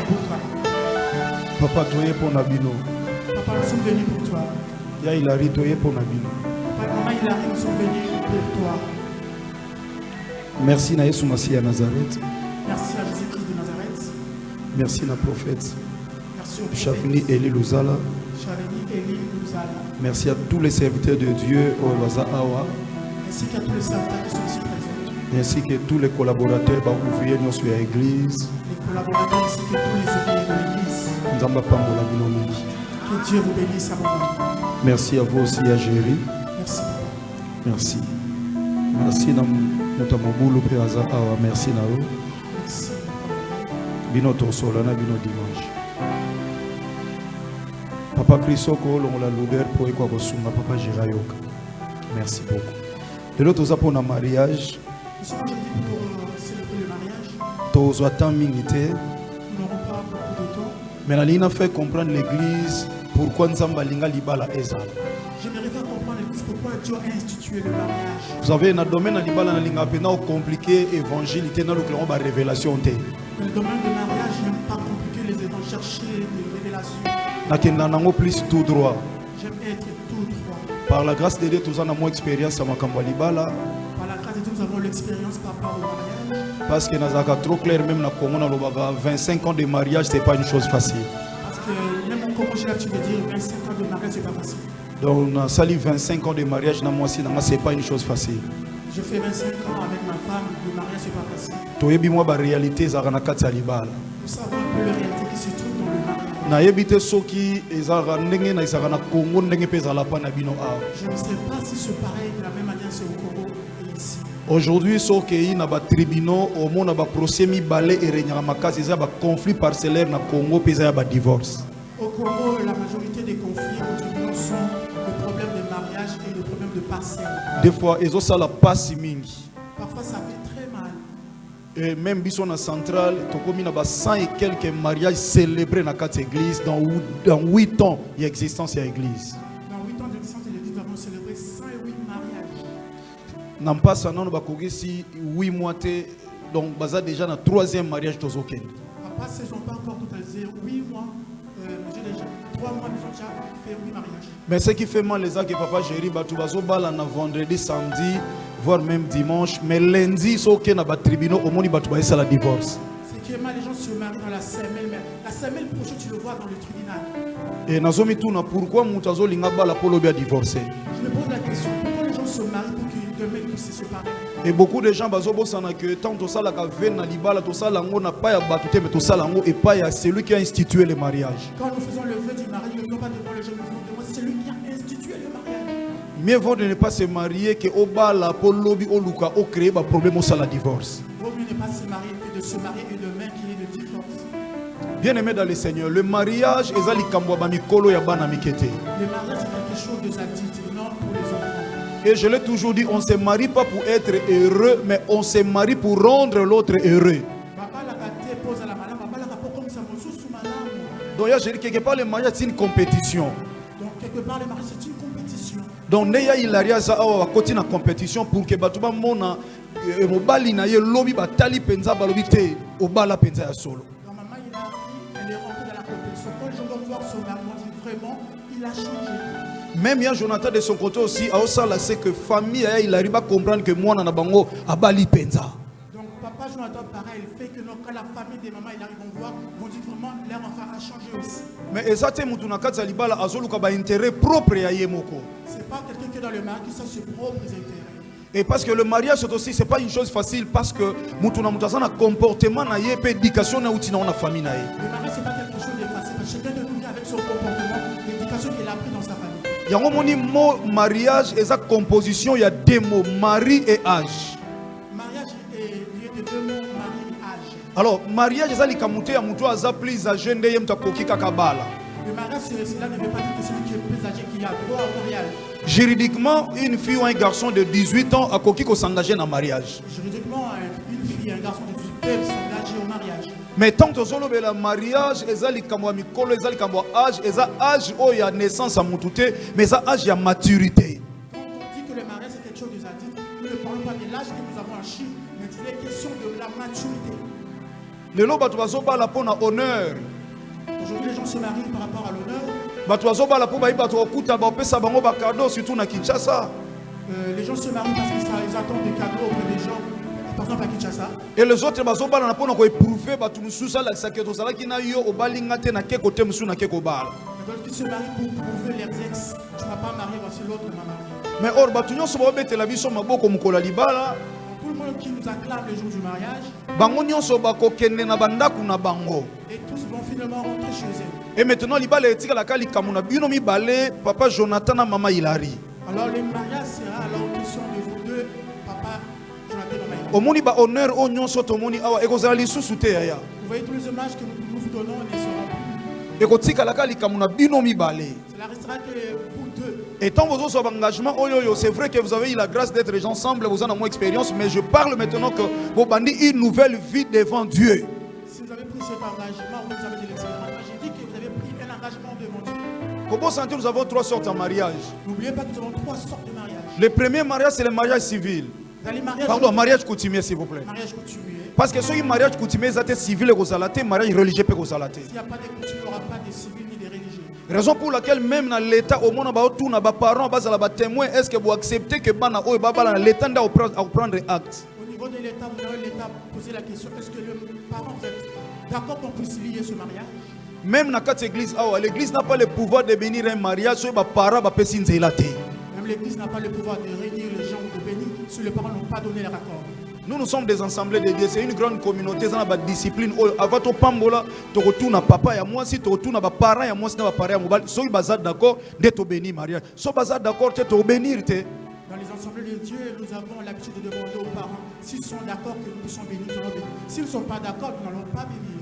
pour toi. Papa, toi, pour Nabino. Papa, nous sommes venus pour toi. Ya Hilary, toi, pour Nabino. Papa, maman Hilary, nous sommes venus pour toi. Merci na Yesu Masiya Nazareth. Merci à Jésus-Christ de Nazareth. Merci na prophète. Merci au prophète. Chavini Eli Luzala. Chavini Eli Luzala. Merci à tous les serviteurs de Dieu au Baza Awa. Ainsi qu'à tous les serviteurs qui sont ici présents. Ainsi que tous les collaborateurs ouvriers de l'église. Les collaborateurs ainsi que tous les ouvriers de l'église. Que Dieu vous bénisse à vous. Merci à vous aussi, à Géry. Merci. Merci. Merci na mutamobulu pe aza awa. Merci na vous. Merci. Bino tosolana bino dimanche. Papa Chrisoko longola l'odeur pour ekwa kosunga Papa Girayoka. Merci beaucoup. De l'autre aux pour un mariage. Nous sommes aujourd'hui pour célébrer le mariage. Tozo temps minité. Nous n'aurons pas beaucoup de temps. Mais la ligne fait comprendre l'église pourquoi nous sommes linga libala ezal. J'aimerais faire comprendre l'église pourquoi Dieu a institué le mariage. Vous savez, dans le domaine de libala na linga pena compliqué évangile était dans le clan ba révélation té. Dans le domaine du mariage, j'aime pas compliquer les évangiles, chercher des révélations. Na kenda nango plus tout droit. J'aime être tout droit. Par la grâce de Dieu, tous en avons expérience à makambo libala. Par la grâce de Dieu, nous avons l'expérience par rapport au mariage. Parce que nazaka trop clair même na Congo na lobaga 25 ans de mariage c'est pas une chose facile. Parce que même au Congo, j'ai l'habitude de dire 25 ans de mariage, c'est pas facile. Donc on a sali 25 ans de mariage na moi aussi c'est pas une chose facile. Je fais 25 ans avec ma femme, le mariage c'est pas facile. Toyebi moi ba réalité za na kati ya libala. Nous savons un peu la réalité qui se trouve dans le mariage. Na yebite soki ezara ndenge na isaka na Congo ndenge peza la pa na bino a. Je ne sais pas si c'est pareil de la même manière c'est au Congo et ici. Aujourd'hui soki na ba tribunaux au monde ba procès mi balé et renyaka makasi za ba conflit parcellaire na Congo peza ya ba divorce. Au Congo, la majorité des conflits au tribunal sont le problème de mariage et le problème de parcelle. Des fois ezo sala pasi mingi. Parfois ça fait très mal. Et même biso na centrale tokomi na ba 100 et quelques mariages célébrés na quatre églises dans 8 ans d'existence de l'église. Dans 8 ans d'existence de l'église, nous avons célébré 108 mariages. Nampasa nano bakogisi 8 mois té donc baza déjà na 3e mariage tozoken. Papa, ils n'ont pas encore totalisé 8 mois. J'ai déjà 3 mois, ils ont déjà fait 8 mariages. Mais ce qui fait mal les que Papa Géry batou bazo bala na vendredi, samedi, voire même dimanche, mais lundi soké na ba tribunal au monde batou ba esa la divorce. C'est que mal les gens se marient dans la semaine, mais la semaine prochaine tu le vois dans le tribunal. Et nazomi tuna pourquoi mutazo linga bala polo bia divorcer. Je me pose la question, pourquoi les gens se marient pour qu'ils demain puissent se séparer? Et beaucoup de gens bazo bosana que tant to sala ka ven na libala to sala ngo na pa ya batute mais to sala ngo et pas ya celui qui a institué le mariage. Quand nous faisons le vœu du mariage, nous ne devons pas devant les gens, nous devons demander celui qui a institué le mariage. Mieux vaut de ne pas se marier que au bala pour lobby au luka au créer ba problème au sala divorce. Vaut mieux ne pas se marier que de se marier et demain qu'il y ait de divorce. Bien aimé dans le Seigneur, le mariage ezali kambwa ba mikolo ya bana mikete. Le mariage c'est quelque chose de adulte, non pour les enfants. Et je l'ai toujours dit, on ne se marie pas pour être heureux, mais on se marie pour rendre l'autre heureux. Donc, je dis quelque part, le mariage c'est une compétition. Donc, quelque part, le mariage c'est une compétition. Donc, il y a une compétition pour que Batouba Mona, Mobali na ye lobby batali penza balobi te, obala penza ya solo. Donc, maman, elle est rentrée dans la compétition. Quand les gens vont voir son mariage, vraiment, il a changé. Même il y a Jonathan de son côté aussi, c'est que famille, il arrive à comprendre que moi, na bango, abali penza. Donc papa Jonathan, pareil, il fait que quand la famille des mamans, ils arrivent à voir, vont dire vraiment, leur enfant a changé aussi. Mais exactement, Moutounaka Zalibala, azoluka ba intérêt propre à Yemoko. C'est pas quelqu'un qui est dans le mariage qui sait ses propres intérêts. Et parce que le mariage aussi, c'est pas une chose facile, parce que Moutouna Moutazana comportement, na yé, éducation, na outina, on a famille. Le mariage, c'est pas quelque chose de facile, parce que chacun de nous vient avec son comportement, l'éducation qu'il a appris dans sa famille. Il y a un mot mariage et sa composition, il y a deux mots, mari et âge. Mariage est lié de deux mots, mari et âge. Alors, mariage, c'est ça qui a muto aza plus âgé de yem takoki kakabala. Le mariage, cela ne veut pas dire que celui qui est plus âgé qui a droit au mariage. Juridiquement, une fille ou un garçon de 18 ans a koki ko s'engager dans le mariage. Juridiquement, une fille et un garçon de 18 ans peuvent s'engager au mariage. Mais tant que le mariage, ezali kamwa mikolo, ezali kamwa âge, eza âge où il y a naissance à mutute, mais eza âge il y a maturité. Quand on dit que le mariage c'est quelque chose d'adulte, nous ne parlons pas de l'âge que nous avons un chiffre, mais c'est la question de la maturité. lelo bato bazobala pona honneur. Aujourd'hui, les gens se marient par rapport à l'honneur. Bato bazobala po bayi bato okuta bapesa bango ba cadeau surtout na Kinshasa. Les gens se marient parce qu'ils attendent des cadeaux auprès des gens, par exemple à Kinshasa. Et les autres bazobala na pona ko éprouver bato mususa la saketo salaki na yo obalinga te na ke côté musu na ke ko bala. D'autres qui se marient pour prouver leurs ex. Tu m'as pas marié, voici l'autre m'a marié. Mais or bato nyonso babetela biso maboko mukola libala. Tout le monde qui nous acclame le jour du mariage. Bango nyonso bakokende na bandaku na bango. Et tous vont finalement rentrer chez eux. Et maintenant libala etika la kali kamuna bino mi balé papa Jonathan na mama Hilary. Alors le mariage sera à la question de vous deux, papa Jonathan et maman Hilary. Omoni ba honneur o nyonso tomoni awa ekozala lisusu te yaya. Vous voyez tous les hommages que nous vous donnons ne seront plus. Ekotika la kali kamuna bino mi balé. Cela restera que vous deux. Et tant que vous avez un engagement, c'est vrai que vous avez eu la grâce d'être ensemble, vous en avez moins expérience, mais je parle maintenant que vous bandez une nouvelle vie devant Dieu. Si vous avez pris cet engagement, vous avez de l'expérience. J'ai dit que vous avez pris un engagement devant Dieu. Comment sentir nous avons trois sortes de mariage. N'oubliez pas que nous avons trois sortes de mariage. Le premier mariage, c'est le mariage civil. Vous allez mariage. Pardon, mariage coutumier, s'il vous plaît. Mariage coutumier. Parce que ce mariage coutumier, c'est civil et mariage religieux. S'il n'y a pas de coutume, il n'y aura pas de civil ni de religieux. Raison pour laquelle même dans l'état au monde tout na parents bas la témoin est-ce que vous acceptez que bana o baba dans l'état doit prendre acte. Au niveau de l'état, vous avez l'état poser la question est-ce que le parent est d'accord qu'on puisse lier ce mariage? Même dans cette église l'église n'a pas le pouvoir de bénir un mariage sur ba parents ba pesi nzela te. Même l'église n'a pas le pouvoir de réunir les gens ou de bénir si les parents n'ont pas donné leur accord. Nous sommes des assemblées de Dieu, c'est une grande communauté, ça a une discipline. Avant tout pambola, tu retournes à papa et moi si tu retournes à parents et moi si tu vas parler à moi, sois bazar d'accord d'être béni mariage. Sois bazar d'accord d'être bénir te. Dans les assemblées de Dieu, nous avons l'habitude de demander aux parents s'ils sont d'accord que nous puissions bénir, nous allons bénir. S'ils ne sont pas d'accord, nous n'allons pas bénir.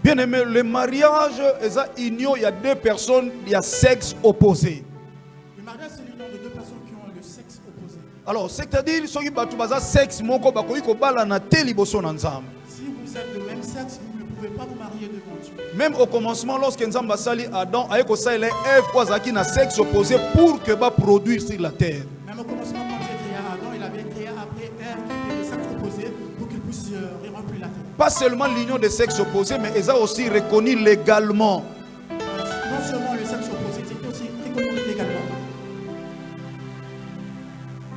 Bien aimé, le mariage est ça union, il y a deux personnes, il y a sexe opposé. Le mariage c'est l'union de deux personnes qui ont le sexe opposé. Alors, c'est-à-dire ceux qui battu baza sexe moko bakoyi ko bala na te liboso na nzambe. Si vous êtes de même sexe, vous ne pouvez pas vous marier devant Dieu. Même au commencement, lorsque Nzamba sali Adam, ayeko sali Ève kwazaki na sexe opposé pour que ba produire sur la terre. Même au commencement, quand Dieu créa Adam, il avait créé après Ève qui était de sexe opposé pour qu'il puisse remplir la terre. Pas seulement l'union de sexe opposé, mais ils ont aussi reconnu légalement. Non seulement le sexe opposé, c'est aussi reconnu légalement.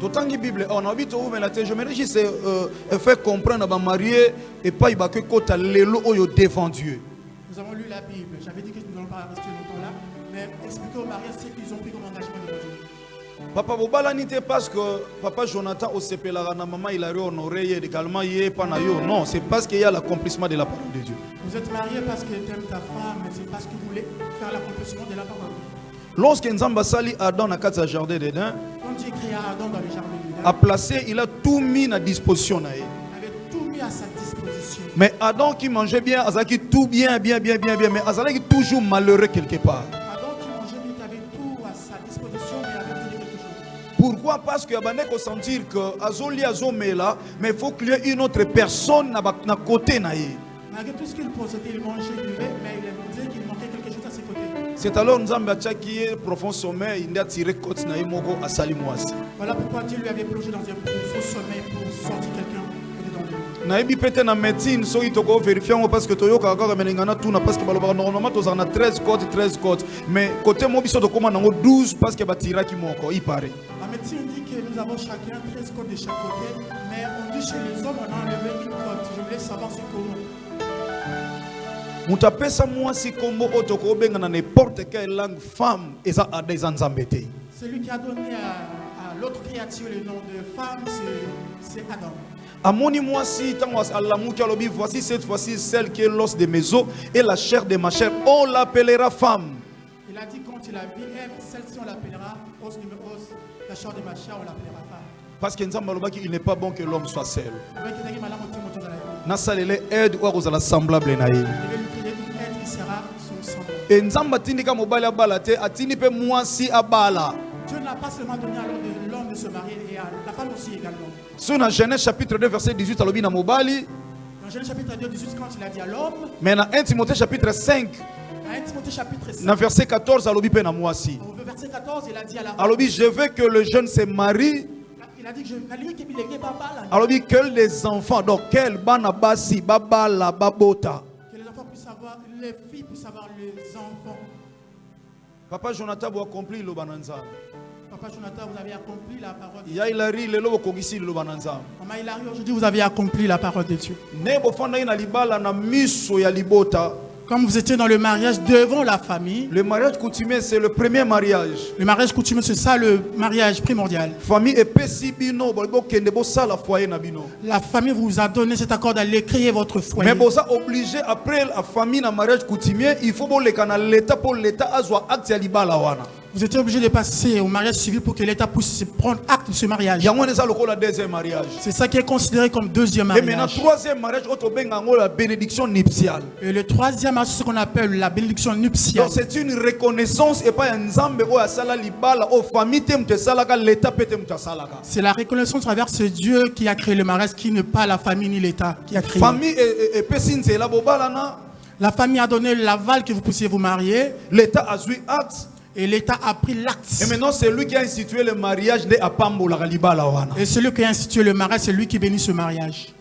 D'autant que la Bible, on a vu tout, mais je me dis c'est faire comprendre à ma mariée et pas y que quand l'élo devant Dieu. Nous avons lu la Bible. J'avais dit que nous n'allons pas rester longtemps là, mais expliquer aux mariés ce qu'ils ont pris comme engagement devant Dieu. Papa Bobalanité parce que papa Jonathan au CPLA na maman il a honoré également yé panayo. Non, c'est parce qu'il y a l'accomplissement de la parole de Dieu. Vous êtes marié parce que tu aimes ta femme, mais c'est parce que vous voulez faire l'accomplissement de la parole. Lorsque Nzamba sali Adam na kati jardin d'Éden, Quand Dieu créa Adam dans le jardin d'Éden, a placé, il a tout mis à disposition. il avait tout mis à sa disposition. Mais Adam qui mangeait bien, Azaki tout bien, mais Azaki toujours malheureux quelque part. Adam qui mangeait bien, il avait tout à sa disposition, mais il avait donné quelque chose. Pourquoi? Parce que Abane ko sentir que Azoli Azomela, mais il faut qu'il y ait une autre personne na côté naïe. Malgré tout ce qu'il possédait, il mangeait, il buvait, mais il disait qu'il manquait quelque chose à ses côtés. C'est alors Nzamba qui est profond sommeil, il a tiré côte naïe moko à Salimouas. Voilà pourquoi Dieu lui avait plongé dans un profond sommeil pour sortir quelqu'un qui était dans lui. Naïbi peut-être na médecine, so il toko vérifier parce que toyo kaka menengana tout na parce que baloba normalement tous en a 13 côtes, mais côté mobiso to comment nango 12 parce que batira ki moko, il paraît. La médecine dit que nous avons chacun 13 côtes de chaque côté, mais on dit chez les hommes on a enlevé une côte. Je voulais savoir c'est comment. Mutapesa moi si kombo otoko benga na n'importe quelle langue femme et ça a des anzambete. Celui qui a donné à l'autre créature le nom de femme, c'est Adam. Amoni moi si tant alamu qui alobi voici cette fois-ci celle qui est l'os de mes os et la chair de ma chair, on l'appellera femme. Il a dit quand il a vu Ève, celle-ci on l'appellera os de mes os, la chair de ma chair on l'appellera femme. Parce que Nzamba loba il n'est pas bon que l'homme soit seul. Le mec qui dit malama timo tozala. Na salele aide ou kozala semblable na ye. Il devait lui créer une aide qui sera son semblable. Et Nzamba tindika mobali abala te atindi pe moi si abala. Dieu n'a pas seulement donné à l'homme de se marier et à la femme aussi également. Sur dans Genèse chapitre 2 verset 18 alobi na mobali. Dans Genèse chapitre 2, 18, quand il a dit à l'homme, Mais dans 1 Timothée chapitre 5 à 1 Timothée chapitre 5, dans verset 14 alobi pe na moi si. au verset 14, il a dit à la femme, Alobi je veux que le jeune se marie Il a dit que je n'allais que bilingue papa là. Alors dit quel des enfants, donc quel banabasi, babala, babota. Que les enfants puissent savoir, les filles puissent savoir les enfants. Papa Jonathan a accompli le bananza. Papa Jonathan, vous avez accompli la parole de Il Dieu. y a Hilary le lobo kogisi le bananza. Maman Hilary, aujourd'hui vous avez accompli la parole de Dieu. Nebo fanda ina libala na miso ya libota. Comme vous étiez dans le mariage devant la famille, Le mariage coutumier c'est le premier mariage. le mariage coutumier c'est ça le mariage primordial. Famille epesi bino bo kende bo sala foyer na bino. La famille vous a donné cet accord d'aller créer votre foyer. Mais boza obligé après la famille na mariage coutumier, il faut bo le kana l'état pour l'état azwa acte ya libala wana. Vous étiez obligé de passer au mariage civil pour que l'État puisse prendre acte de ce mariage. Yango neza lokola deuxième mariage. C'est ça qui est considéré comme deuxième Et maintenant mariage. troisième mariage auto benga ngo la bénédiction nuptiale. Et le troisième mariage, c'est ce qu'on appelle la bénédiction nuptiale. Donc c'est une reconnaissance et pas un nzambe o asala libala o famille tem te salaka l'état petem te salaka. C'est la reconnaissance à travers ce Dieu qui a créé le mariage, qui n'est pas la famille ni l'État qui a créé. Famille et pesinze la bobalana, La famille a donné l'aval que vous puissiez vous marier l'état a joué acte. et l'État a pris l'acte. Et maintenant c'est lui qui a institué le mariage de apambo la libala wana. Et celui qui a institué le mariage, c'est lui qui bénit ce mariage.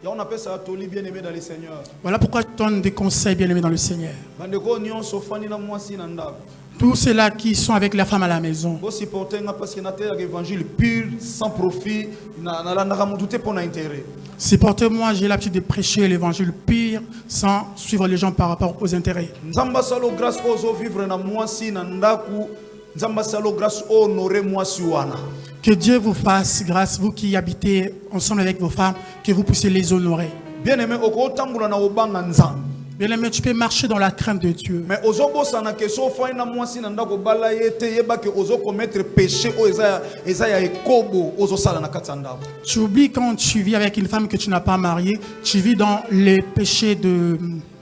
Et on appelle ça toli bien-aimé dans le Seigneur. Voilà pourquoi je donne des conseils bien aimés dans le Seigneur. Bandeko nyonso fani na mwasi na ndako. Tous ceux-là qui sont avec la femme à la maison. Bo supporter nga parce que na terre évangile pur sans profit na landaka mutu te pour intérêt. Supportez-moi, j'ai l'habitude de prêcher l'évangile pur sans suivre les gens par rapport aux intérêts. Nzamba salo grâce ozo vivre na mwasi na ndaku. Nzamba salo grâce honorer mwasi wana. Que Dieu vous fasse grâce, vous qui habitez ensemble avec vos femmes, que vous puissiez les honorer. Bien-aimé oko tambula na obanga nzambe. Bien aimé, tu peux marcher dans la crainte de Dieu. Mais ozo bosana ke so fa na mwasi na ndako bala yete yeba ke ozo commettre péché o eza ya ekobo ozo sala na kati ya ndako. Tu oublies quand tu vis avec une femme que tu n'as pas mariée, tu vis dans les péchés de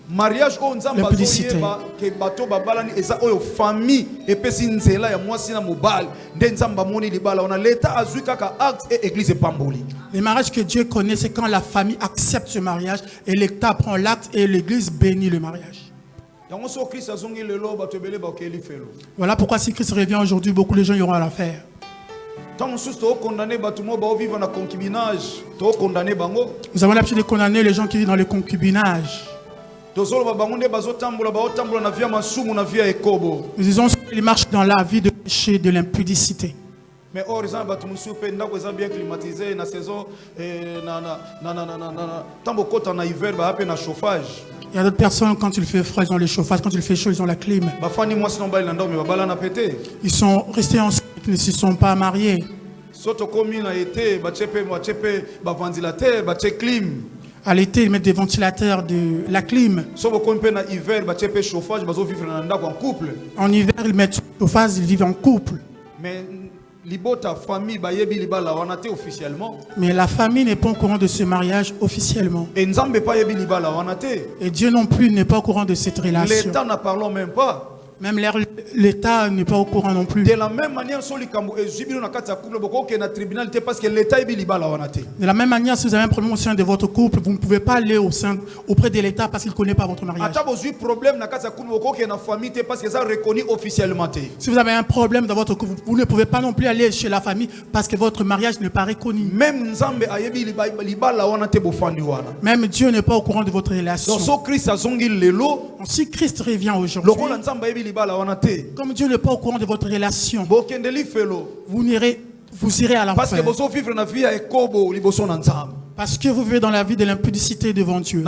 Mariage o nzamba l'impudicité. yeba ke bato babalani eza oyo famille epesi nzela ya mwasi na mobali nde nzamba moni libala ona l'état azui kaka acte et église pamboli. Les mariages que Dieu connaît, c'est quand la famille accepte ce mariage et l'État prend l'acte et l'Église bénit le mariage. Yango so Christ azongi lelo bato ebele ba okeli felo. Voilà pourquoi si Christ revient aujourd'hui, beaucoup de gens y auront à la faire. Tant mosusu to condamner bato mo ba vivre na concubinage, to condamner bango. Nous avons l'habitude de condamner les gens qui vivent dans le concubinage. Tozolo ba bango nde bazotambola ba otambola na via masumu na via ekobo. Nous disons qu'ils marchent dans la vie de péché, de l'impudicité. Mais or ils ont bato musu pe ndako eza bien climatisé na saison tambo kota na hiver ba ape na chauffage. Il y a d'autres personnes, quand il fait froid, ils ont le chauffage. Quand il fait chaud, ils ont la clim. Ba fani mwasi no bali na ndako me babala na pété. Ils sont restés ensemble, ils ne se sont pas mariés. Soto komi na été ba chepe ba ventilateur ba che clim. À l'été, ils mettent des ventilateurs, de la clim. Sobo komi pe na hiver ba chepe chauffage bazo vivre na ndako en couple. En hiver, ils mettent chauffage, ils vivent en couple. Mais libota famille ba yebi libala wana te officiellement. Mais la famille n'est pas au courant de ce mariage officiellement. Et nzambe pa yebi libala wana te. Et Dieu non plus n'est pas au courant de cette relation. L'état n'en parlons même pas. Même l'État n'est pas au courant non plus. De la même manière, parce que l'État est De la même manière, si vous avez un problème au sein de votre couple, vous ne pouvez pas aller auprès de l'État parce qu'il ne connaît pas votre mariage. Si vous avez un problème dans votre couple, vous ne pouvez pas non plus aller chez la famille parce que votre mariage n'est pas reconnu. Même Dieu n'est pas au courant de votre relation. Si Christ revient aujourd'hui, comme Dieu n'est pas au courant de votre relation, vous irez à l'enfer. Parce que vous vivez dans la vie de l'impudicité devant Dieu.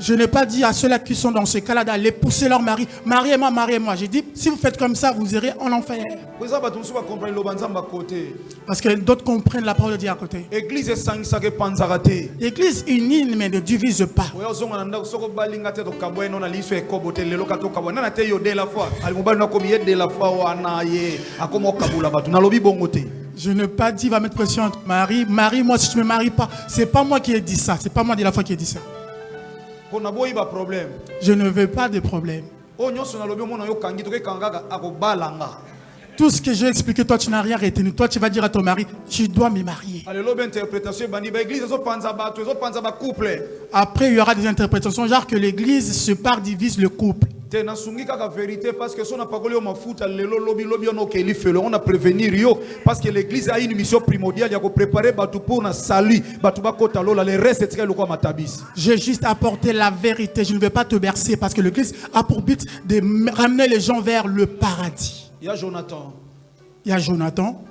Je n'ai pas dit à ceux-là qui sont dans ce cas-là d'aller pousser leur mari. Mariez-moi, mariez-moi. J'ai dit, si vous faites comme ça, vous irez en enfer. Parce que d'autres comprennent la parole de Dieu à côté. L'église unie mais ne divise pas. Je n'ai pas dit va mettre pression à ton mari. Marie-moi si tu ne me maries pas. C'est pas moi qui ai dit ça. C'est pas moi de la foi qui ai dit ça. Je ne veux pas de problème. Tout ce que j'ai expliqué, toi tu n'as rien retenu. Toi tu vas dire à ton mari, tu dois me marier. Après il y aura des interprétations genre que l'église se part divise le couple. vérité parce que on a pas on a prévenir yo parce que l'église a une mission primordiale, il y a préparer batu pour na salut, batu ba kota lola, le reste c'est le quoi matabis. J'ai juste apporté la vérité, je ne vais pas te bercer parce que l'église a pour but de ramener les gens vers le paradis. Il y a Jonathan. Il y a Jonathan.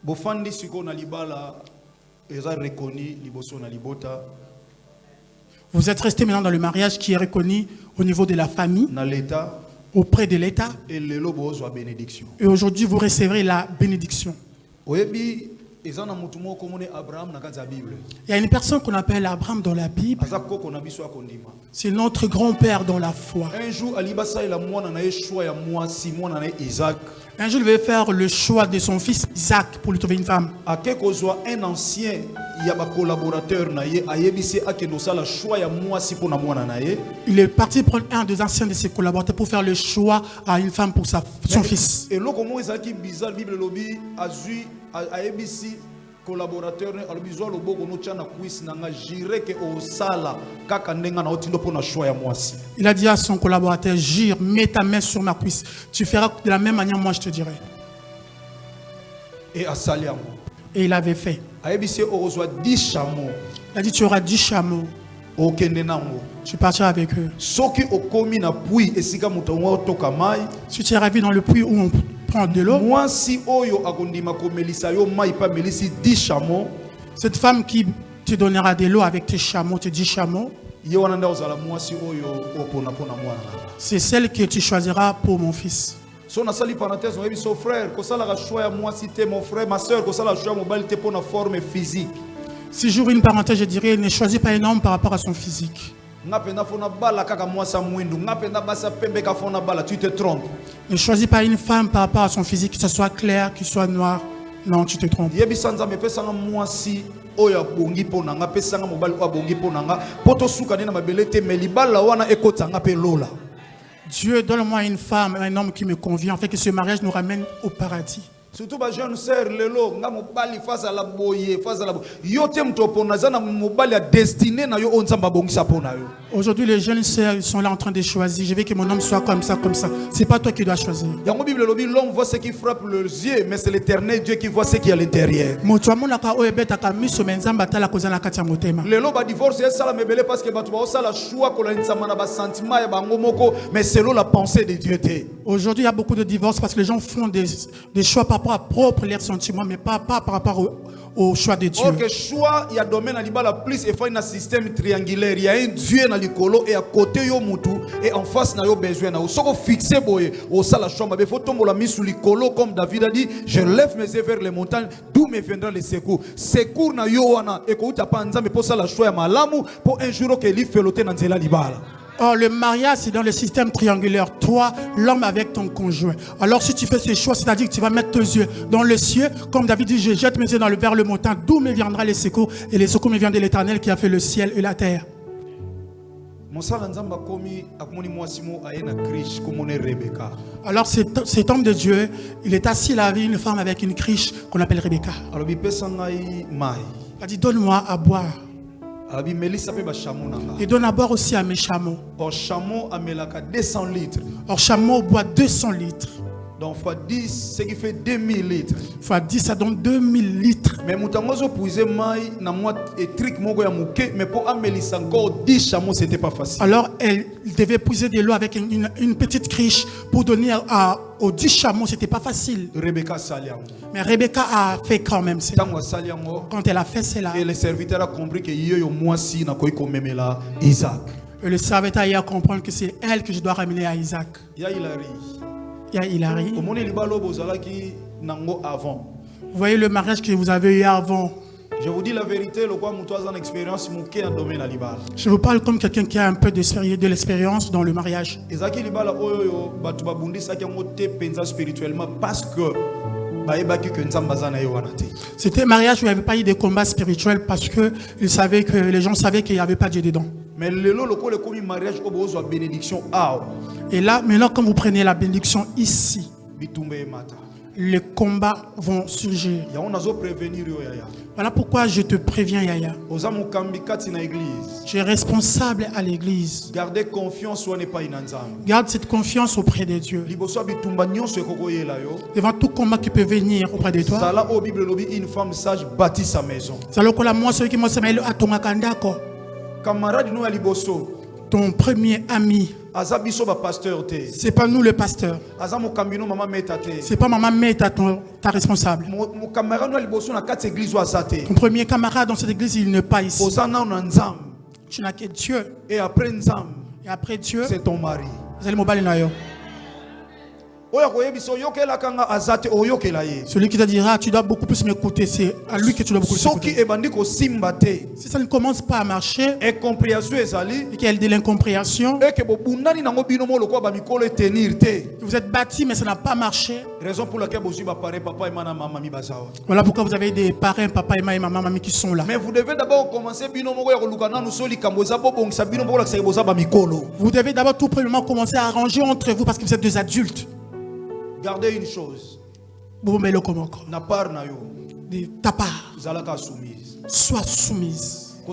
Bofandi siko na libala eza reconnu liboso na libota. Vous êtes resté maintenant dans le mariage qui est reconnu au niveau de la famille, auprès de l'État. Et aujourd'hui, vous recevrez la bénédiction. Il y a une personne qu'on appelle Abraham dans la Bible. C'est notre grand-père dans la foi. Un jour, il va faire le choix de son fils Isaac pour lui trouver une femme. Un ancien, il est parti prendre un des anciens de ses collaborateurs pour faire le choix à une femme pour son fils. Et là, comment Isaac bizarre, Bible lobby, collaborateur ne albizo loboko no tchana kuisi nanga jure que au sala kaka ndenga na otindo pona choix ya mwasi. Il a dit à son collaborateur, jure, mets ta main sur ma cuisse. Tu feras de la même manière, moi je te dirai. Et à Saliamo. Et il avait fait. Aebisi o reçoit 10 chameaux. Il a dit, tu auras 10 chameaux. Tu partiras avec eux. Si tu es arrivé dans le puits où on prend de l'eau, cette femme qui te donnera de l'eau avec tes chameaux, tes 10 chameaux, c'est celle que tu choisiras pour mon fils. Son asali parenthèse, on a dit son frère, que ça la choix moi si t'es mon frère, ma soeur, que ça la choix mobilité pour la forme physique. Si j'ouvre une parenthèse, je dirais, ne choisis pas un homme par rapport à son physique. Tu te trompes. Ne choisis pas une femme par rapport à son physique, que ce soit clair, qu'il soit noir. Non, tu te trompes. Dieu, donne-moi une femme, un homme qui me convient, en fait que ce mariage nous ramène au paradis. Surtout les jeunes sœurs, lelo, nga mobali face à la boye, face à la boye. Yo tem to pona zana mobali a destiné na yo onzamba bongisa pona yo. Aujourd'hui, les jeunes sœurs sont là en train de choisir. Je veux que mon homme soit comme ça, comme ça. C'est pas toi qui dois choisir. Dans la Bible, l'homme voit ce qui frappe leurs yeux, mais c'est l'Éternel Dieu qui voit ce qui est à l'intérieur. Lelo ba divorce ça la mebele parce que ba tuba ça la choix ko la nsama na ba sentiment ya bango moko, mais selon la pensée de Dieu té. Aujourd'hui, il y a beaucoup de divorces parce que les gens font des choix par rapport à propre leurs sentiments, mais pas par rapport au choix de Dieu. Or que choix, il y a domaine à l'ibala plus et faut un système triangulaire. Il y a un Dieu dans l'icolo et à côté yo mutu et en face na yo besoin na. Soko fixé boye au sala chambre. Il faut tomber la mise sur l'icolo comme David a dit. Je lève mes yeux vers les montagnes, d'où me viendra le secours. Secours na yo wana et ko uta panza me pour ça la choix malamu pour un jour que li felote na nzela libala. Or, le mariage, c'est dans le système triangulaire. Toi, l'homme avec ton conjoint. Alors, si tu fais ce choix, c'est-à-dire que tu vas mettre tes yeux dans le ciel. Comme David dit, je jette mes yeux vers le montant, d'où me viendra les secours. Et les secours me viennent de l'Éternel qui a fait le ciel et la terre. Alors, cet homme de Dieu, il est assis là avec une femme avec une criche qu'on appelle Rebecca. Il a dit, donne-moi à boire. Et donne à boire aussi à mes chameaux. Or, chameau amelaka 200 litres. Or, chameau boit 200 litres. Donc, fois 10, ce qui fait 2000 litres. Fois 10, ça donne 2000 litres. Mais moutangozo puise mai na moi et trick mogo ya mouké, mais pour amelisa encore 10 chameaux, c'était pas facile. Alors, elle devait puiser de l'eau avec une petite criche pour donner aux 10 chameaux, c'était pas facile. Rebecca saliango. Mais Rebecca a fait quand même cela. Quand elle a fait cela. Et le serviteur a compris que yo moi si na koi komemela Isaac. Et le serviteur a compris que c'est elle que je dois ramener à Isaac. Ya Hilary. Il y a Hilary. Vous voyez le mariage que vous avez eu avant. Je vous dis la vérité, je vous parle comme quelqu'un qui a un peu de l'expérience dans le mariage. C'était un mariage où il n'y avait pas eu de combat spirituel parce que les gens savaient qu'il n'y avait pas Dieu dedans. Et là, maintenant, quand vous prenez la bénédiction ici, les combats vont surgir. Voilà pourquoi je te préviens, Yaya. Tu es responsable à l'église. Gardez confiance ou n'est pas inanzam. Garde cette confiance auprès de Dieu. Devant tout combat qui peut venir auprès de toi. Une femme sage bâtit sa maison. Ton premier ami. C'est pas nous le pasteur. C'est pas maman Meta ta responsable. Ton premier camarade dans cette église, il n'est pas ici. Tu n'as que Dieu. Et après Dieu, c'est ton mari. Celui qui te dira tu dois beaucoup plus m'écouter, c'est à lui que tu dois beaucoup plus écouter. Si ça ne commence pas à marcher et qu'il y a de l'incompréhension, vous êtes bâtis mais ça n'a pas marché. Voilà pourquoi vous avez des parrains, papa et maman qui sont là. Mais vous devez d'abord commencer. Vous devez d'abord tout premièrement commencer à arranger entre vous parce que vous êtes des adultes. Gardez une chose. Na ta part. Sois soumise. Que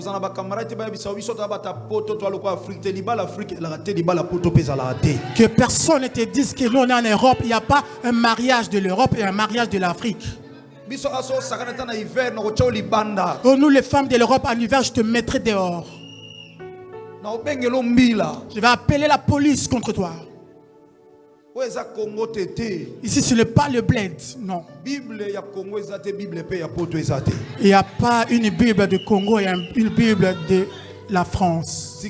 personne ne te dise que nous on est en Europe, il n'y a pas un mariage de l'Europe et un mariage de l'Afrique. Oh, nous les femmes de l'Europe en hiver, je te mettrai dehors. Je vais appeler la police contre toi. Ici ce n'est pas le bled, non. Il n'y a pas une Bible de Congo et une Bible de la France.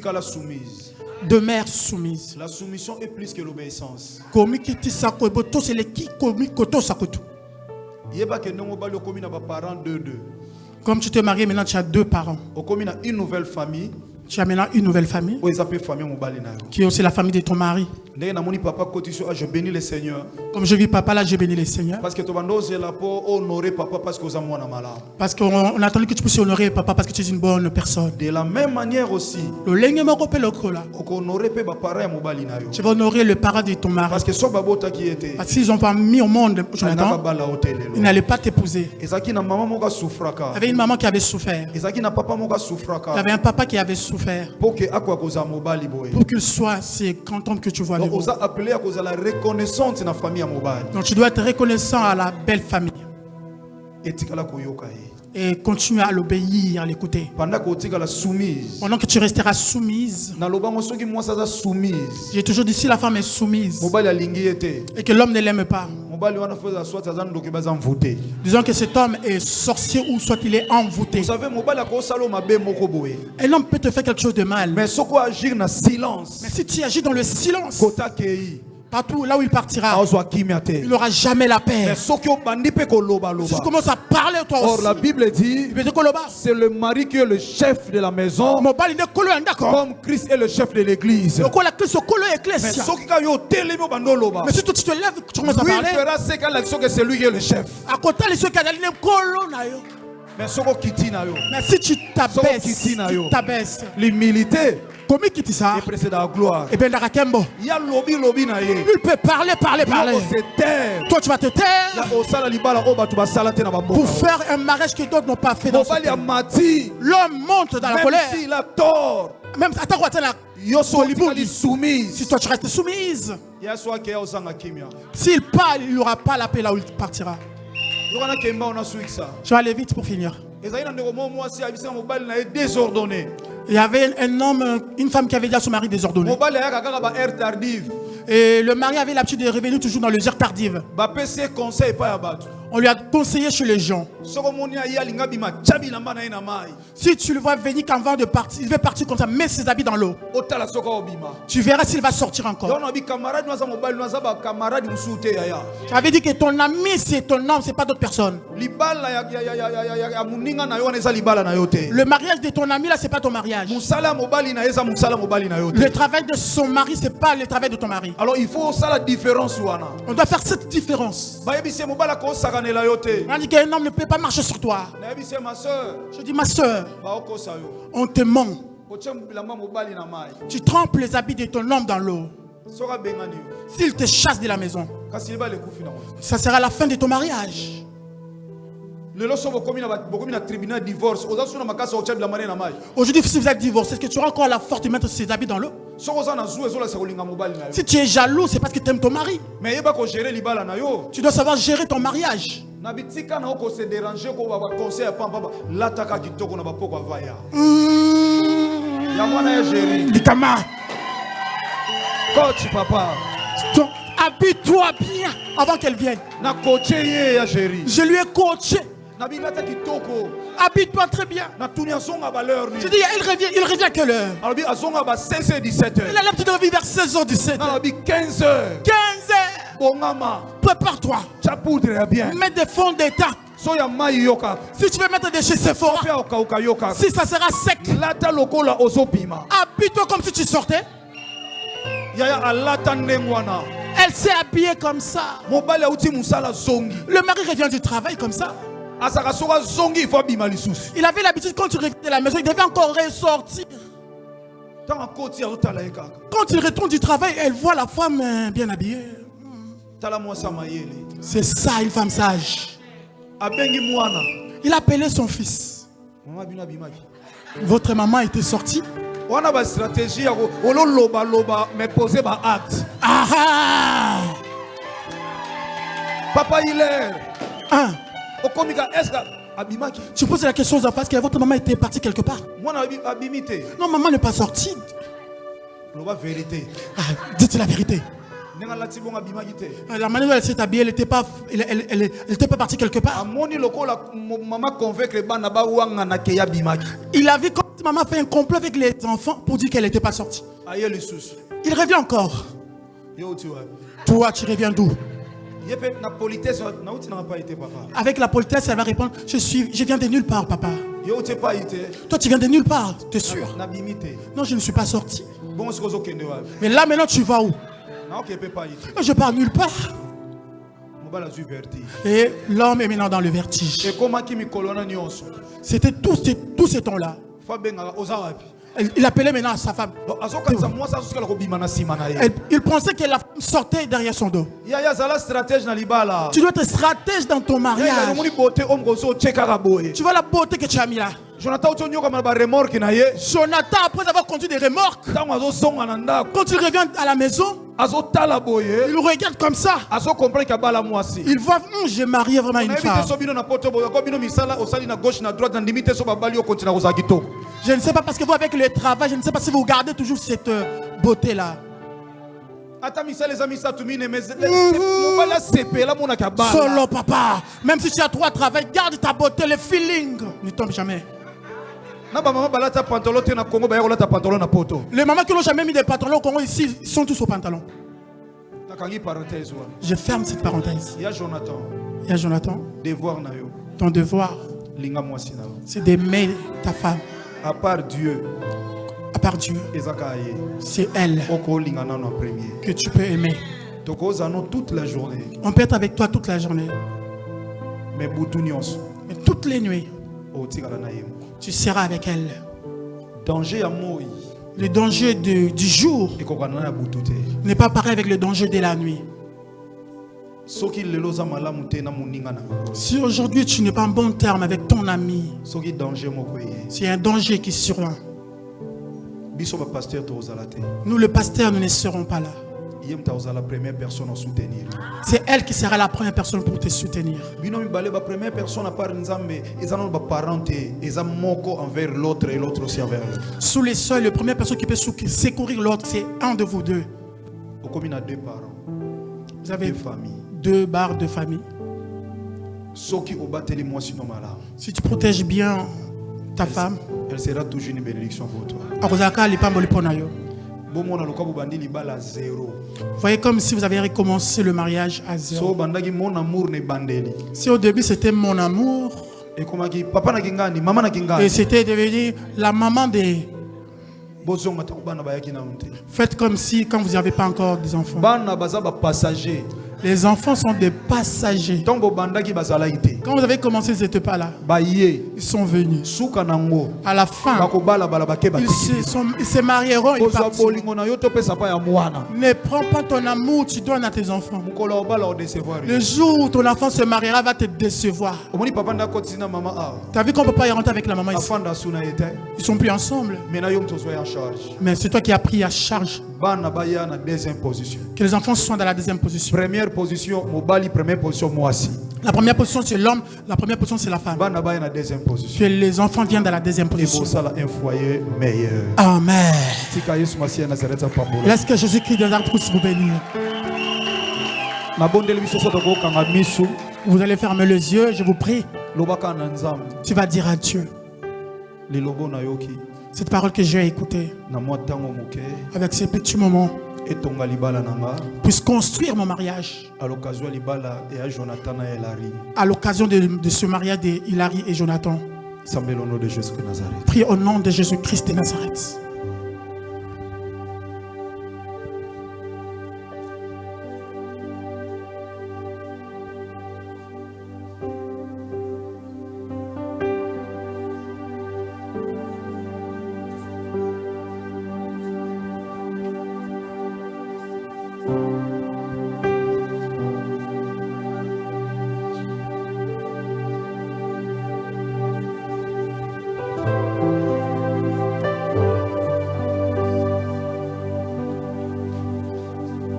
Demeure soumise. La soumission est plus que l'obéissance. Comme tu te maries maintenant, tu as 2 parents. Une nouvelle famille. Tu as maintenant une nouvelle famille qui est aussi la famille de ton mari. Je bénis le Seigneur. Comme je vis papa là, je bénis le Seigneur. Parce que tu vas honorer papa parce que on attend que tu puisses honorer papa parce que tu es une bonne personne. De la même manière aussi, tu vas honorer le parent de ton mari. Parce qu'ils ont pas mis au monde, Jonathan, ils n'allaient pas t'épouser. Il y avait une maman qui avait souffert. Il y avait un papa qui avait souffert. Pour qu'il soit si content que tu vois le beau. Donc tu dois être reconnaissant à la belle famille. Et continue à l'obéir, à l'écouter. Pendant que tu resteras soumise. J'ai toujours dit si la femme est soumise et que l'homme ne l'aime pas, disons que cet homme est sorcier ou soit il est envoûté. Un homme peut te faire quelque chose de mal. Mais si tu agis dans le silence, partout là où il partira, il n'aura jamais la paix. Si tu commences à parler toi aussi, or la Bible dit, c'est le mari qui est le chef de la maison, comme Christ est le chef de l'église. Mais si toi tu te lèves, tu commences à parler, lui fera ce que c'est lui qui est le chef. Mais si tu t'abaisses, l'humilité est précédée à la gloire. Il peut parler. Toi tu vas te taire pour faire un mariage que d'autres n'ont pas fait. L'homme monte dans la colère. S'il a tort, même si toi tu restes soumise, s'il parle, il n'y aura pas la paix là où il partira. Je vais aller vite pour finir. Il y avait un homme, une femme qui avait dit à son mari désordonné. Et le mari avait l'habitude de revenir toujours dans les heures tardives. On lui a conseillé chez les gens. Si tu le vois venir qu'avant de partir, il veut partir comme ça, mets ses habits dans l'eau. Tu verras s'il va sortir encore. Tu avais dit que ton ami c'est ton homme, c'est pas d'autres personnes. Le mariage de ton ami là, c'est pas ton mariage. Le travail de son mari, c'est pas le travail de ton mari. Alors il faut ça la différence. On doit faire cette différence. On dit qu'un homme ne peut pas marcher sur toi. Je dis ma soeur, on te ment. Tu trempes les habits de ton homme dans l'eau. S'il te chasse de la maison, ça sera la fin de ton mariage. Aujourd'hui, si vous êtes divorcé, est-ce que tu auras encore la force de mettre ses habits dans l'eau? Si tu es jaloux, c'est parce que tu aimes ton mari. Tu dois savoir gérer ton mariage. Coach papa. Habille-toi bien avant qu'elle vienne. Je lui ai coaché. Habille-toi très bien. Je dis, il revient à quelle heure? Il a l'habitude de revenir vers 16h, 17h. 15h. 15h. Prépare-toi. Mets des fonds d'état. Si tu veux mettre des chez Sephora, si ça sera sec, habille-toi comme si tu sortais. Elle s'est habillée comme ça. Le mari revient du travail comme ça. Il avait l'habitude, quand il revenait de la maison, il devait encore ressortir. Quand il retourne du travail, elle voit la femme bien habillée. C'est ça, une femme sage. Il a appelé son fils. Votre maman était sortie. On a une stratégie, mais poser un acte. Papa, il est. Tu poses la question parce que votre maman était partie quelque part. Non, maman n'est pas sortie. Dites la vérité. La manière dont elle s'est habillée, elle n'était pas partie quelque part. Il a vu quand maman fait un complot avec les enfants pour dire qu'elle n'était pas sortie. Il revient encore. Toi, tu reviens d'où? Avec la politesse, elle va répondre, je viens de nulle part, papa. Toi, tu viens de nulle part, tu es sûr? Non, je ne suis pas sorti. Mais là, maintenant, tu vas où? Je pars nulle part. Et l'homme est maintenant dans le vertige. C'était tous ces temps-là. Il appelait maintenant sa femme. Il pensait qu'elle sortait derrière son dos. Tu dois être stratège dans ton mariage. Tu vois la beauté que tu as mis là. Jonathan, après avoir conduit des remorques, quand il revient à la maison, il regarde comme ça. Il voit, j'ai marié vraiment une femme. Je ne sais pas parce que vous, avec le travail, je ne sais pas si vous gardez toujours cette beauté-là. Solo papa, même si tu as 3 travails, garde ta beauté, le feeling ne tombe jamais. Les mamans qui n'ont jamais mis des pantalons au Congo ici sont tous au pantalon. Je ferme cette parenthèse. Il y a Jonathan. Ton devoir, c'est d'aimer ta femme. À part Dieu, c'est elle que tu peux aimer. Toute la journée. On peut être avec toi toute la journée. Mais toutes les nuits, tu seras avec elle. Le danger du jour n'est pas pareil avec le danger de la nuit. Si aujourd'hui tu n'es pas en bon terme avec ton ami, c'est un danger qui survient. Nous, le pasteur, nous ne serons pas là. C'est elle qui sera la première personne pour te soutenir. Sous les seuils, la première personne qui peut secourir l'autre, c'est un de vous deux. Vous avez 2 barres de famille. Si tu protèges bien ta femme, elle sera toujours une bénédiction pour toi. Voyez comme si vous avez recommencé le mariage à 0. Si au début c'était mon amour, et c'était devenu la maman des... Faites comme si quand vous n'avez pas encore des enfants. Les enfants sont des passagers. Quand vous avez commencé, ils n'étaient pas là. Ils sont venus. À la fin, ils se marieront. Ils partiront. Ne prends pas ton amour, tu donnes à tes enfants. Le jour où ton enfant se mariera, va te décevoir. Tu as vu qu'on ne peut pas y rentrer avec la maman ici. Ils ne sont plus ensemble. Mais c'est toi qui as pris à charge. Que les enfants soient dans la deuxième position. Première position, première position, moi aussi. La première position c'est l'homme, la première position c'est la femme. Que les enfants viennent dans la deuxième position. Un foyer meilleur. Amen. Laisse que Jésus-Christ de Nazareth puisse vous bénir. Vous allez fermer les yeux, je vous prie. Tu vas dire à Dieu cette parole que j'ai écoutée avec ces petits moments puisse construire mon mariage à l'occasion de ce mariage de Hilary et Jonathan. Prie au nom de Jésus-Christ de Nazareth.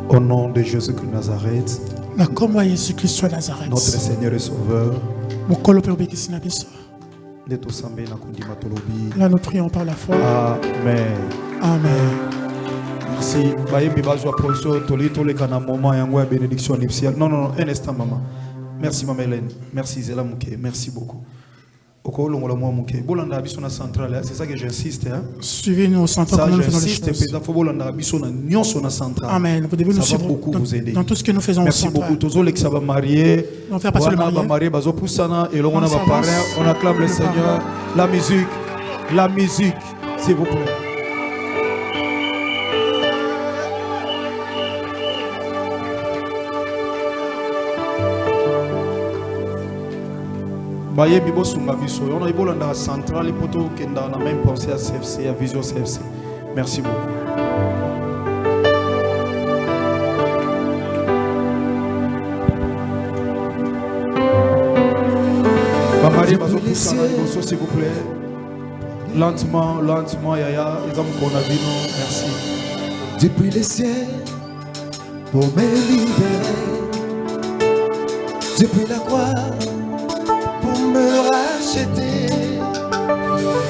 Au nom de Jésus-Christ de Nazareth, notre Seigneur et Sauveur, là nous prions par la foi. Amen. Amen. Merci. Non, un instant, maman. Merci, maman Hélène. Merci, Zéla Mouké. Merci beaucoup. C'est ça que j'insiste. Suivez-nous au centre. Amen. Vous devez nous suivre dans tout ce que nous faisons. Merci beaucoup. Tous ceux qui sont mariés, on acclame le Seigneur. La musique, s'il vous plaît. On a central et poto qui dans la même pensée à CFC, à Vision CFC. Merci beaucoup. S'il vous plaît. Lentement, Yaya. Merci. Depuis les ciels, pour me libérer. Depuis la croix, me racheter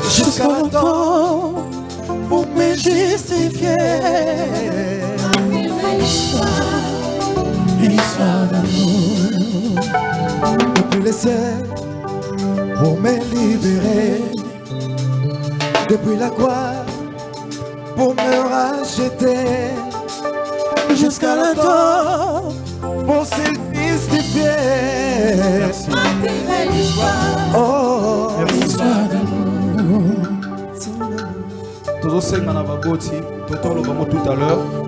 jusqu'à la temps pour me justifier. Une histoire d'amour. Depuis les cieux pour me libérer. Depuis la croix pour me racheter. Jusqu'à la temps pour se justifier. Merci. Oh, histoire d'amour.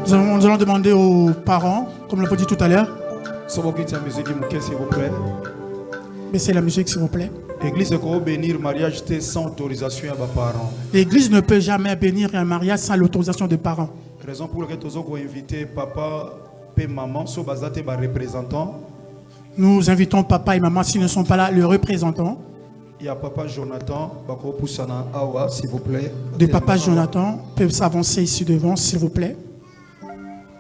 Nous allons demander aux parents, comme l'a dit tout à l'heure. Baissez la musique, s'il vous plaît. L'église ne bénir mariage sans autorisation à vos parents. L'église ne peut jamais bénir un mariage sans l'autorisation des parents. Raison pour laquelle nous avons invité papa et maman, sont basés par représentants. Nous invitons papa et maman, s'ils ne sont pas là, le représentant. Il y a papa Jonathan, s'il vous plaît. De papa Jonathan peuvent s'avancer ici devant, s'il vous plaît.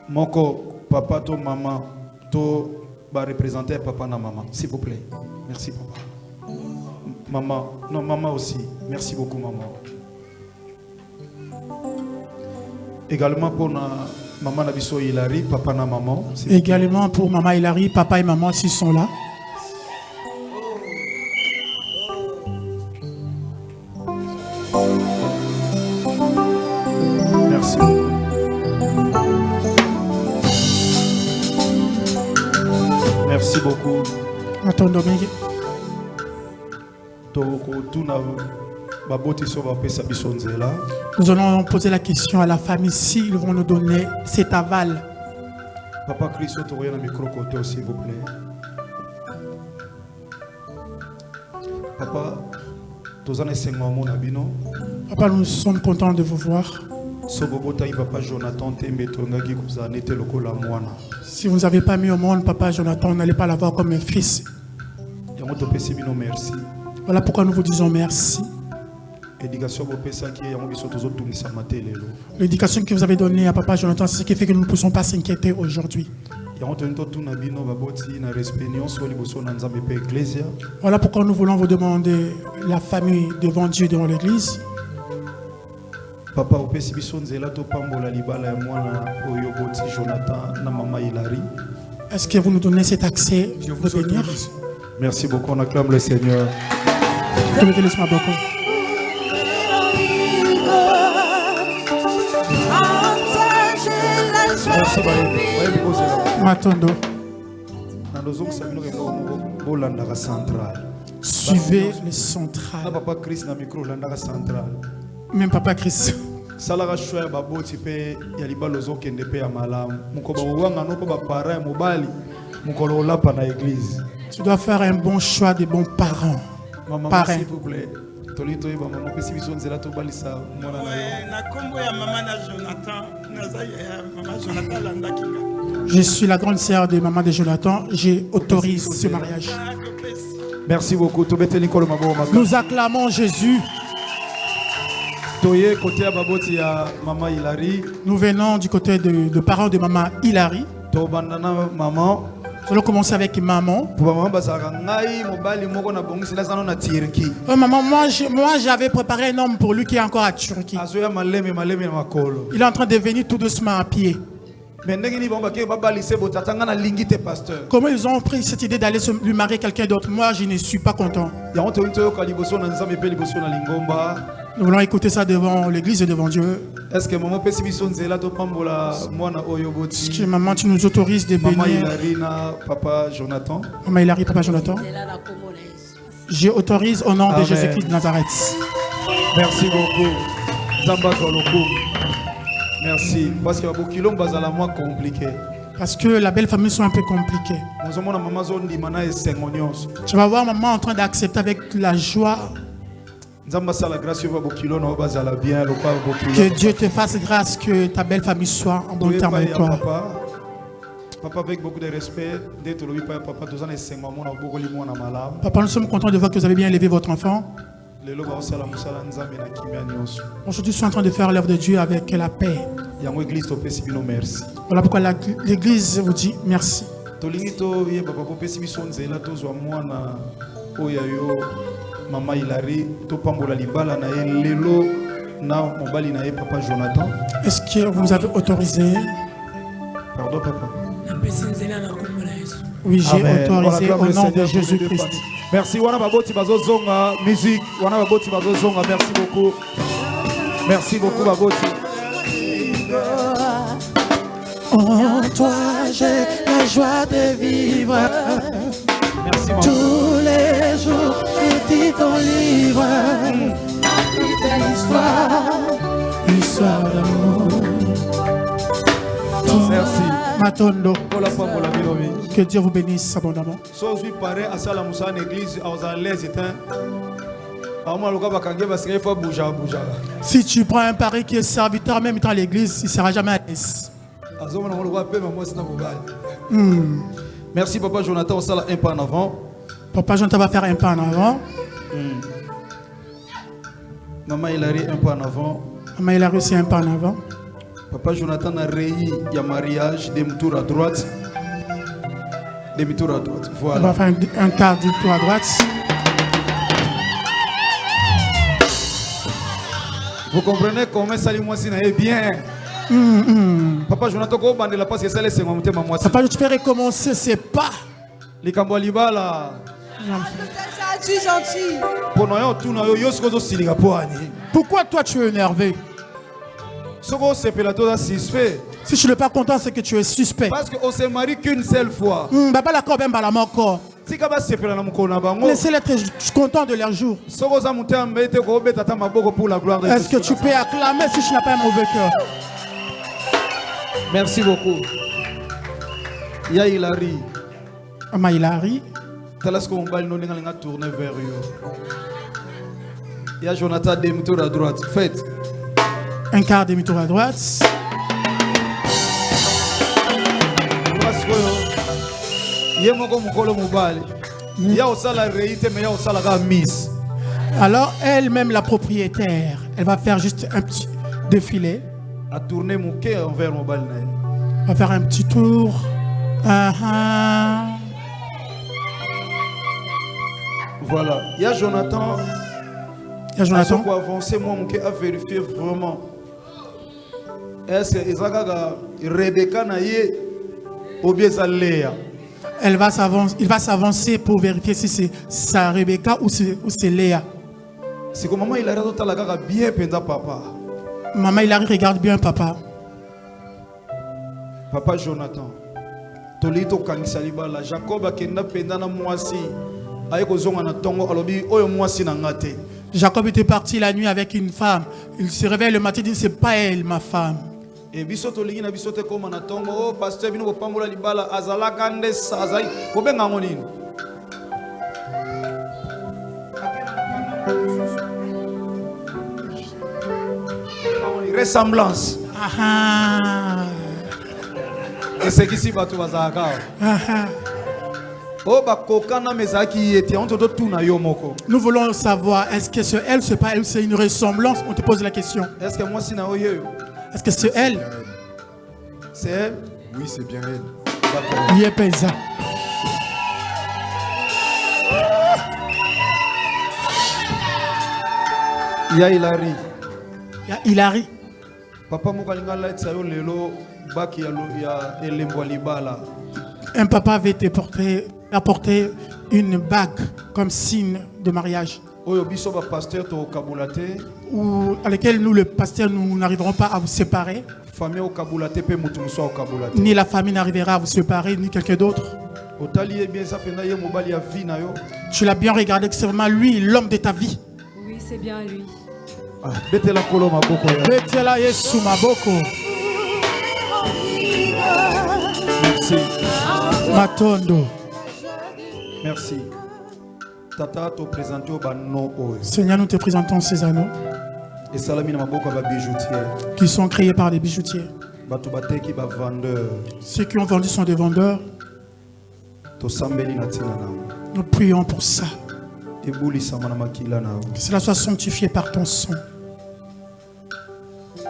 Moko, papa, to maman, to représenter papa et maman, s'il vous plaît. Merci papa. Maman, non maman aussi. Merci beaucoup maman. Également pour maman Nabiso Hilary, papa et maman. Également pour maman Hilary, papa et maman s'ils sont là. Merci. Merci beaucoup. Nous allons poser la question à la famille s'ils vont nous donner cet aval. Papa Christ, tu as un micro côté, s'il vous plaît. Papa, Papa, nous sommes contents de vous voir. Si vous n'avez pas mis au monde Papa Jonathan, vous n'allez pas l'avoir comme un fils. Voilà pourquoi nous vous disons merci. L'éducation que vous avez donnée à Papa Jonathan, c'est ce qui fait que nous ne pouvons pas s'inquiéter aujourd'hui. Voilà pourquoi nous voulons vous demander la famille devant Dieu, devant l'église. Papa, opesi biso nzela to pambola libala ya mwana oyo boti Jonathan na mama Hilary. Est-ce que vous nous donnez cet accès de venir? Merci beaucoup, on acclame le Seigneur. Laisse-moi beaucoup. Merci Matondo. Suivez les centrales. Papa Christ na micro landaka central. Même Papa Christ. Salara choya baboti pe ya libalo zokende pe ya malamu. Muko ba wanga no ba para mobali. Mukolo lapa na église. Tu dois faire un bon choix des bons parents. Maman, s'il vous plaît. Tolito eba maman pesi biso nzela to balisa mwana na yo. Na kombo ya mama na Jonathan, nazaya mama Jonathan landakinga. Je suis la grande sœur de maman de Jonathan. J'autorise ce mariage. Merci beaucoup. Nous acclamons Jésus. Nous venons du côté de parents de maman Hilary. Nous allons commencer avec maman. Maman, moi j'avais préparé un homme pour lui qui est encore à Turquie. Il est en train de venir tout doucement à pied. Comment ils ont pris cette idée d'aller lui marier quelqu'un d'autre? Moi, je ne suis pas content. Nous voulons écouter ça devant l'église et devant Dieu. Est-ce que maman, tu nous autorises de bénir Maman Hilary, Papa Jonathan? Maman Hilary, Papa Jonathan. J'autorise au nom de Jésus-Christ de Nazareth. Merci beaucoup. Merci. Parce que compliqué. Parce que la belle famille sont un peu compliquées. Tu vas voir maman en train d'accepter avec la joie. Que Dieu te fasse grâce, que ta belle famille soit en bon terme avec toi. Papa, avec beaucoup de respect, Papa, nous sommes contents de voir que vous avez bien élevé votre enfant. Aujourd'hui, ils sont en train de faire l'œuvre de Dieu avec la paix. Voilà pourquoi l'église vous dit merci. Maman Hilary, topambola libala na lelo na mobali na papa Jonathan. Est-ce que vous avez autorisé? Pardon papa. Oui, j'ai autorisé au nom de Jésus-Christ. Merci wana baboti bazozonga musique, wana baboti bazozonga, merci beaucoup. Merci beaucoup baboti. En toi j'ai la joie de vivre. Merci maman. Tous les jours je dis ton livre. Histoire d'amour. Merci. Matondo. Que Dieu vous bénisse abondamment. Si tu prends un pari qui est serviteur même dans l'église, il ne sera jamais à l'aise. Merci Papa Jonathan, on sera un pas en avant. Papa Jonathan va faire un pas en avant. Maman Hilary un pas en avant. Maman Hilary aussi un pas en avant. Papa Jonathan a réuni il y a mariage, demi-tour à droite. Demi-tour à droite, voilà. On va faire un quart du tour à droite. Vous comprenez comment ça est bien. Papa Jonathan, Papa, tu peux recommencer, c'est pas. Les Camboalibas là. Tu es gentil. Pourquoi toi tu es énervé? Si tu n'es pas content, c'est que tu es suspect. Parce qu'on se marie qu'une seule fois. Laissez-les être contents de leur jour. Est-ce que tu peux acclamer si tu n'as pas un mauvais cœur? Merci beaucoup. Il y a Hilary. Hilary. Talasco Mobile non a tourné vers eux. Il y a Jonathan demi-tour à droite. Faites. Un quart demi-tour à droite. Alors elle-même la propriétaire, elle va faire juste un petit défilé. À tourner mon cœur envers Mobile. On va faire un petit tour. Voilà. Il y a Jonathan. Il y a Jonathan. Pour avancer, moi, mon cœur a vérifié vraiment. Est-ce que Rebecca Naye ou bien Léa? Il va s'avancer pour vérifier si c'est sa Rebecca ou c'est Léa. C'est que maman il a bien pendant papa. Maman il regarde bien papa. Papa Jonathan. Tolito kangisalibala la Jacob akenda pendana mwasi. Ayeko zonga na tongo alobi oyo mwasi na ngate. Jacob était parti la nuit avec une femme. Il se réveille le matin et dit c'est pas elle ma femme. Et bisoto lingi na bisote koma na tongo oh pasteur bino ko pambola libala azala kande sazali ko benga ngonini. Ressemblance. Et c'est qu'ici bato bazaka. Nous voulons savoir, est-ce que c'est elle, c'est pas elle, c'est une ressemblance? On te pose la question. Est-ce que moi si na est-ce que c'est elle? C'est elle? Oui, c'est bien elle. Il est paysan. Il y a Hilary. Il y a Hilary. Papa mokalinga la tsayo lelo baki ya elembo libala. Un papa avait apporté une bague comme signe de mariage. Ou à laquelle nous, le pasteur, nous n'arriverons pas à vous séparer. Ni la famille n'arrivera à vous séparer, ni quelqu'un d'autre. Tu l'as bien regardé, c'est vraiment lui, l'homme de ta vie. Oui, c'est bien lui. Betela Yesu Maboko. Merci. Matondo. Merci. Tata te présente au bano. Seigneur, nous te présentons ces anneaux et salamina maboko ba bijoutiers qui sont créés par des bijoutiers. Bato bateki ba vendeurs. Ceux qui ont vendu sont des vendeurs. To sambeli na tina na. Nous prions pour ça. Ebuli samana makila na. Que cela soit sanctifié par ton sang.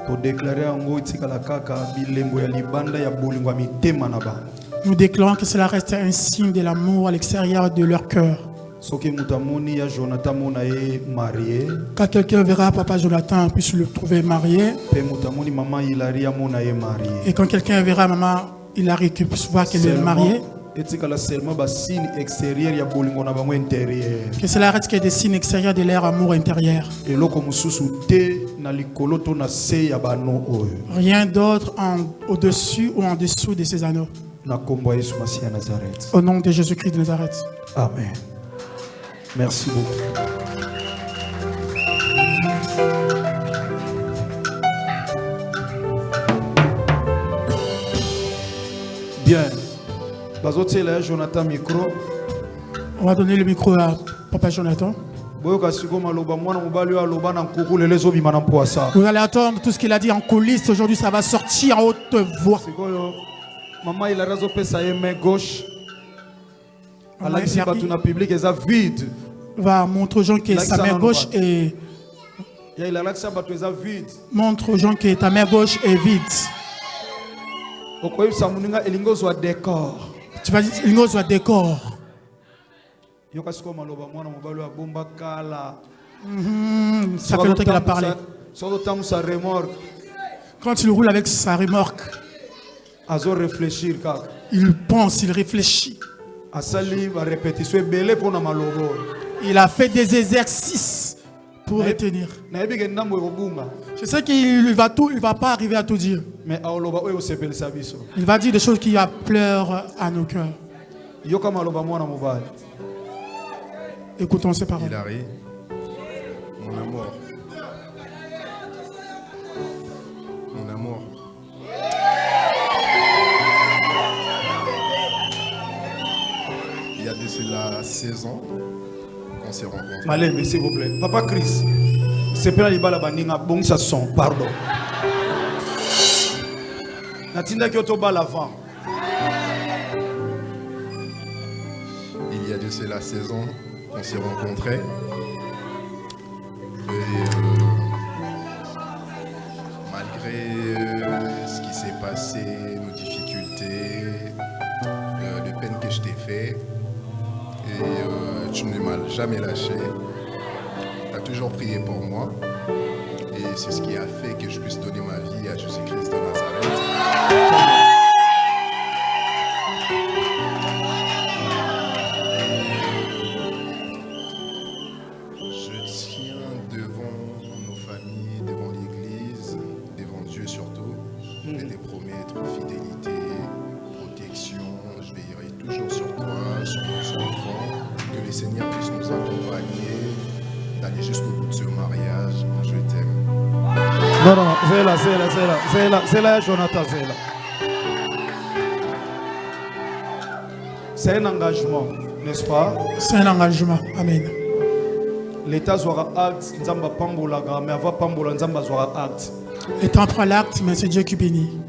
To déclarer ngo itikala kaka bilembo ya libanda ya bolingwa mitema na ba. Nous déclarons que cela reste un signe de l'amour à l'extérieur de leur cœur. Quand quelqu'un verra Papa Jonathan, puisse le trouver marié. Et quand quelqu'un verra Maman Hilary, qu'il puisse voir qu'elle est mariée. Que cela reste que des signes extérieurs de leur amour intérieur. Rien d'autre au-dessus ou en dessous de ces anneaux. Au nom de Jésus-Christ de Nazareth. Amen. Merci beaucoup. Bien. Jonathan micro. On va donner le micro à Papa Jonathan. Vous allez attendre tout ce qu'il a dit en coulisses. Aujourd'hui, ça va sortir en haute voix. Maman il a raison pesa main gauche. Allah ici pas tout na public et ça vide. Va montrer aux gens que sa main gauche est il a l'accent ba tout vide. Montre aux gens que ta main gauche est vide. Okoyi samuninga elingo zo décor. Tu vas dire elingo zo décor. Yoka siko maloba mwana mobali wa bomba kala. Ça fait longtemps qu'il a parlé. Sa remorque. Quand il roule avec sa remorque. Réfléchir, il pense, il réfléchit. Il a fait des exercices pour retenir. Je sais qu'il va pas arriver à tout dire. Mais il va dire des choses qui pleurent à nos cœurs. Écoutons ces paroles. Hilary, mon amour. Mon amour. 16 ans qu'on s'est rencontrés. Malé, s'il vous plaît. Papa Chris, c'est pas la bala baninga bon ça son, pardon. Natinda kyoto bala avant. Il y a de cela 16 ans qu'on s'est rencontrés. Et malgré ce qui s'est passé, nos difficultés, les peines que je t'ai fait, et tu ne m'as jamais lâché. Tu as toujours prié pour moi. Et c'est ce qui a fait que je puisse donner ma vie à Jésus-Christ de Nazareth. Non, non, c'est là, Jonathan, c'est là. C'est un engagement, n'est-ce pas? C'est un engagement, amen. L'État aura acte, Nzamba Pambolaga, mais avant Pambola, Nzamba aura acte. L'État prend l'acte, mais c'est Dieu qui bénit.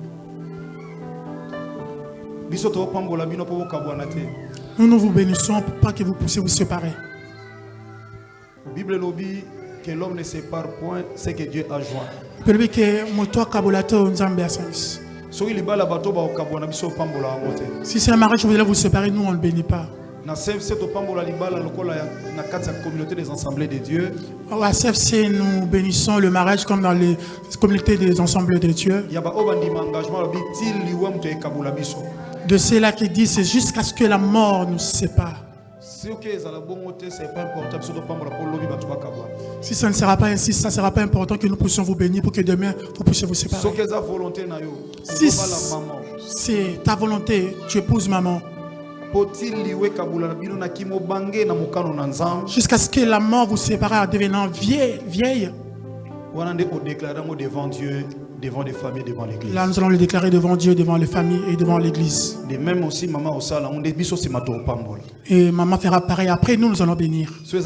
Nous ne vous bénissons pas que vous puissiez vous séparer. Bible lobby que l'homme ne sépare point, c'est que Dieu a joint. Si c'est un mariage, vous voulez vous séparer, nous on ne le bénit pas. Na CFC communauté des assemblées de Dieu. À CFC, nous bénissons le mariage comme dans les communautés des assemblées de Dieu. De ceux-là qui disent c'est jusqu'à ce que la mort nous sépare. Si ça ne sera pas ainsi, ça ne sera pas important que nous puissions vous bénir pour que demain vous puissiez vous séparer. Si c'est ta volonté, tu épouses maman. Jusqu'à ce que la mort vous sépare en devenant vieille. Devant Dieu, devant les familles, devant l'église. Là, nous allons le déclarer devant Dieu, devant les familles et devant l'église. Et même aussi, maman, et maman fera pareil. Après, nous allons bénir. Si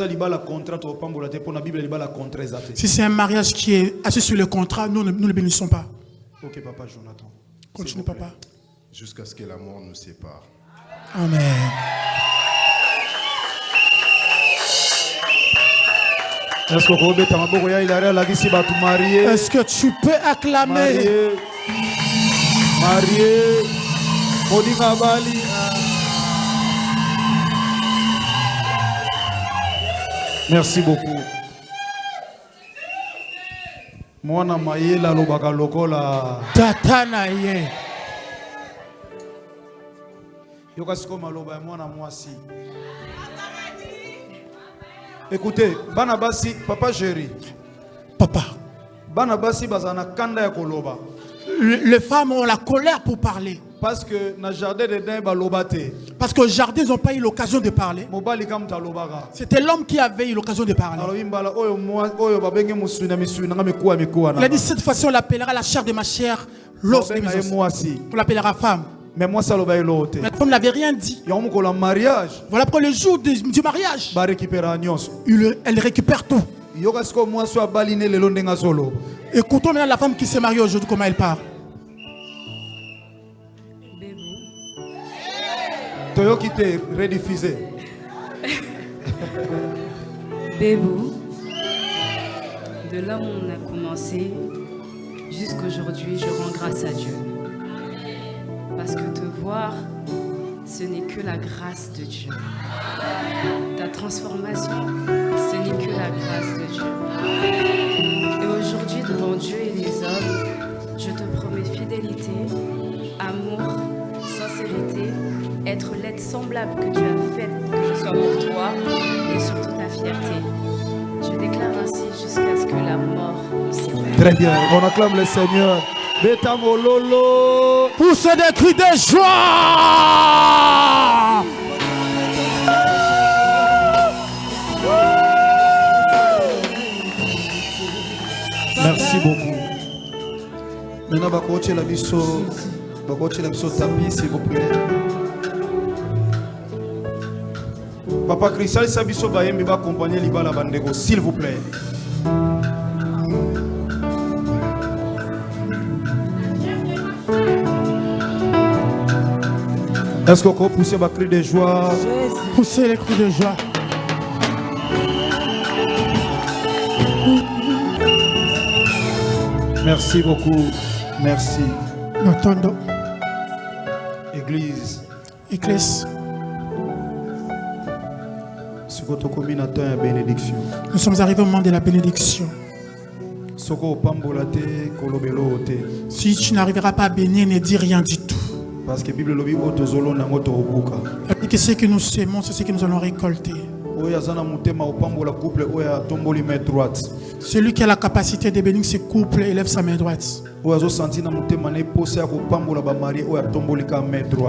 c'est un mariage qui est assis sur le contrat, nous ne le bénissons pas. Ok, papa Jonathan. Continue, papa. Jusqu'à ce que la mort nous sépare. Amen. Est-ce que tu peux acclamer? Marié. Merci beaucoup. Mwana mayela lobaka lokola. Tatana ye. Yokasiko maloba mwana mwasi. Écoutez, Banabasi, papa chéri. Papa. Banabasi bazana kanda ya koloba. Les femmes ont la colère pour parler. Parce que na jardin de din balobate. Parce que au jardin ils n'ont pas eu l'occasion de parler. C'était l'homme qui avait eu l'occasion de parler. Il a dit cette fois-ci on l'appellera la chair de ma chair, l'os de mes os. On l'appellera femme. Mais moi ça la femme n'avait rien dit. Voilà pour le jour du mariage. Elle récupère tout. Écoutons maintenant la femme qui s'est mariée aujourd'hui, comment elle parle. Bébou, de là où on a commencé jusqu'aujourd'hui, je rends grâce à Dieu. Parce que te voir, ce n'est que la grâce de Dieu. Ta transformation, ce n'est que la grâce de Dieu. Et aujourd'hui, devant Dieu et les hommes, je te promets fidélité, amour, sincérité, être l'aide semblable que tu as faite, que je sois pour toi, et surtout ta fierté. Je déclare ainsi jusqu'à ce que la mort nous sépare. Très bien, on acclame le Seigneur. Betamololo. Poussez des cris de joie. Merci beaucoup. Maintenant, va coacher la biso tapis, s'il vous plaît. Papa Christ, Sabiso Bayembi va accompagner Libala Bandego, s'il vous plaît. Est-ce qu'on peut pousser les cris de joie? Poussez les cris de joie. Merci beaucoup. Merci. Notondo. Église. Église. Bénédiction. Nous sommes arrivés au moment de la bénédiction. Si tu n'arriveras pas à bénir, ne dis rien du tout. Parce que la Bible dit que ce que nous semons, c'est ce que nous allons récolter. Celui qui a la capacité de bénir ses couples élève sa main droite.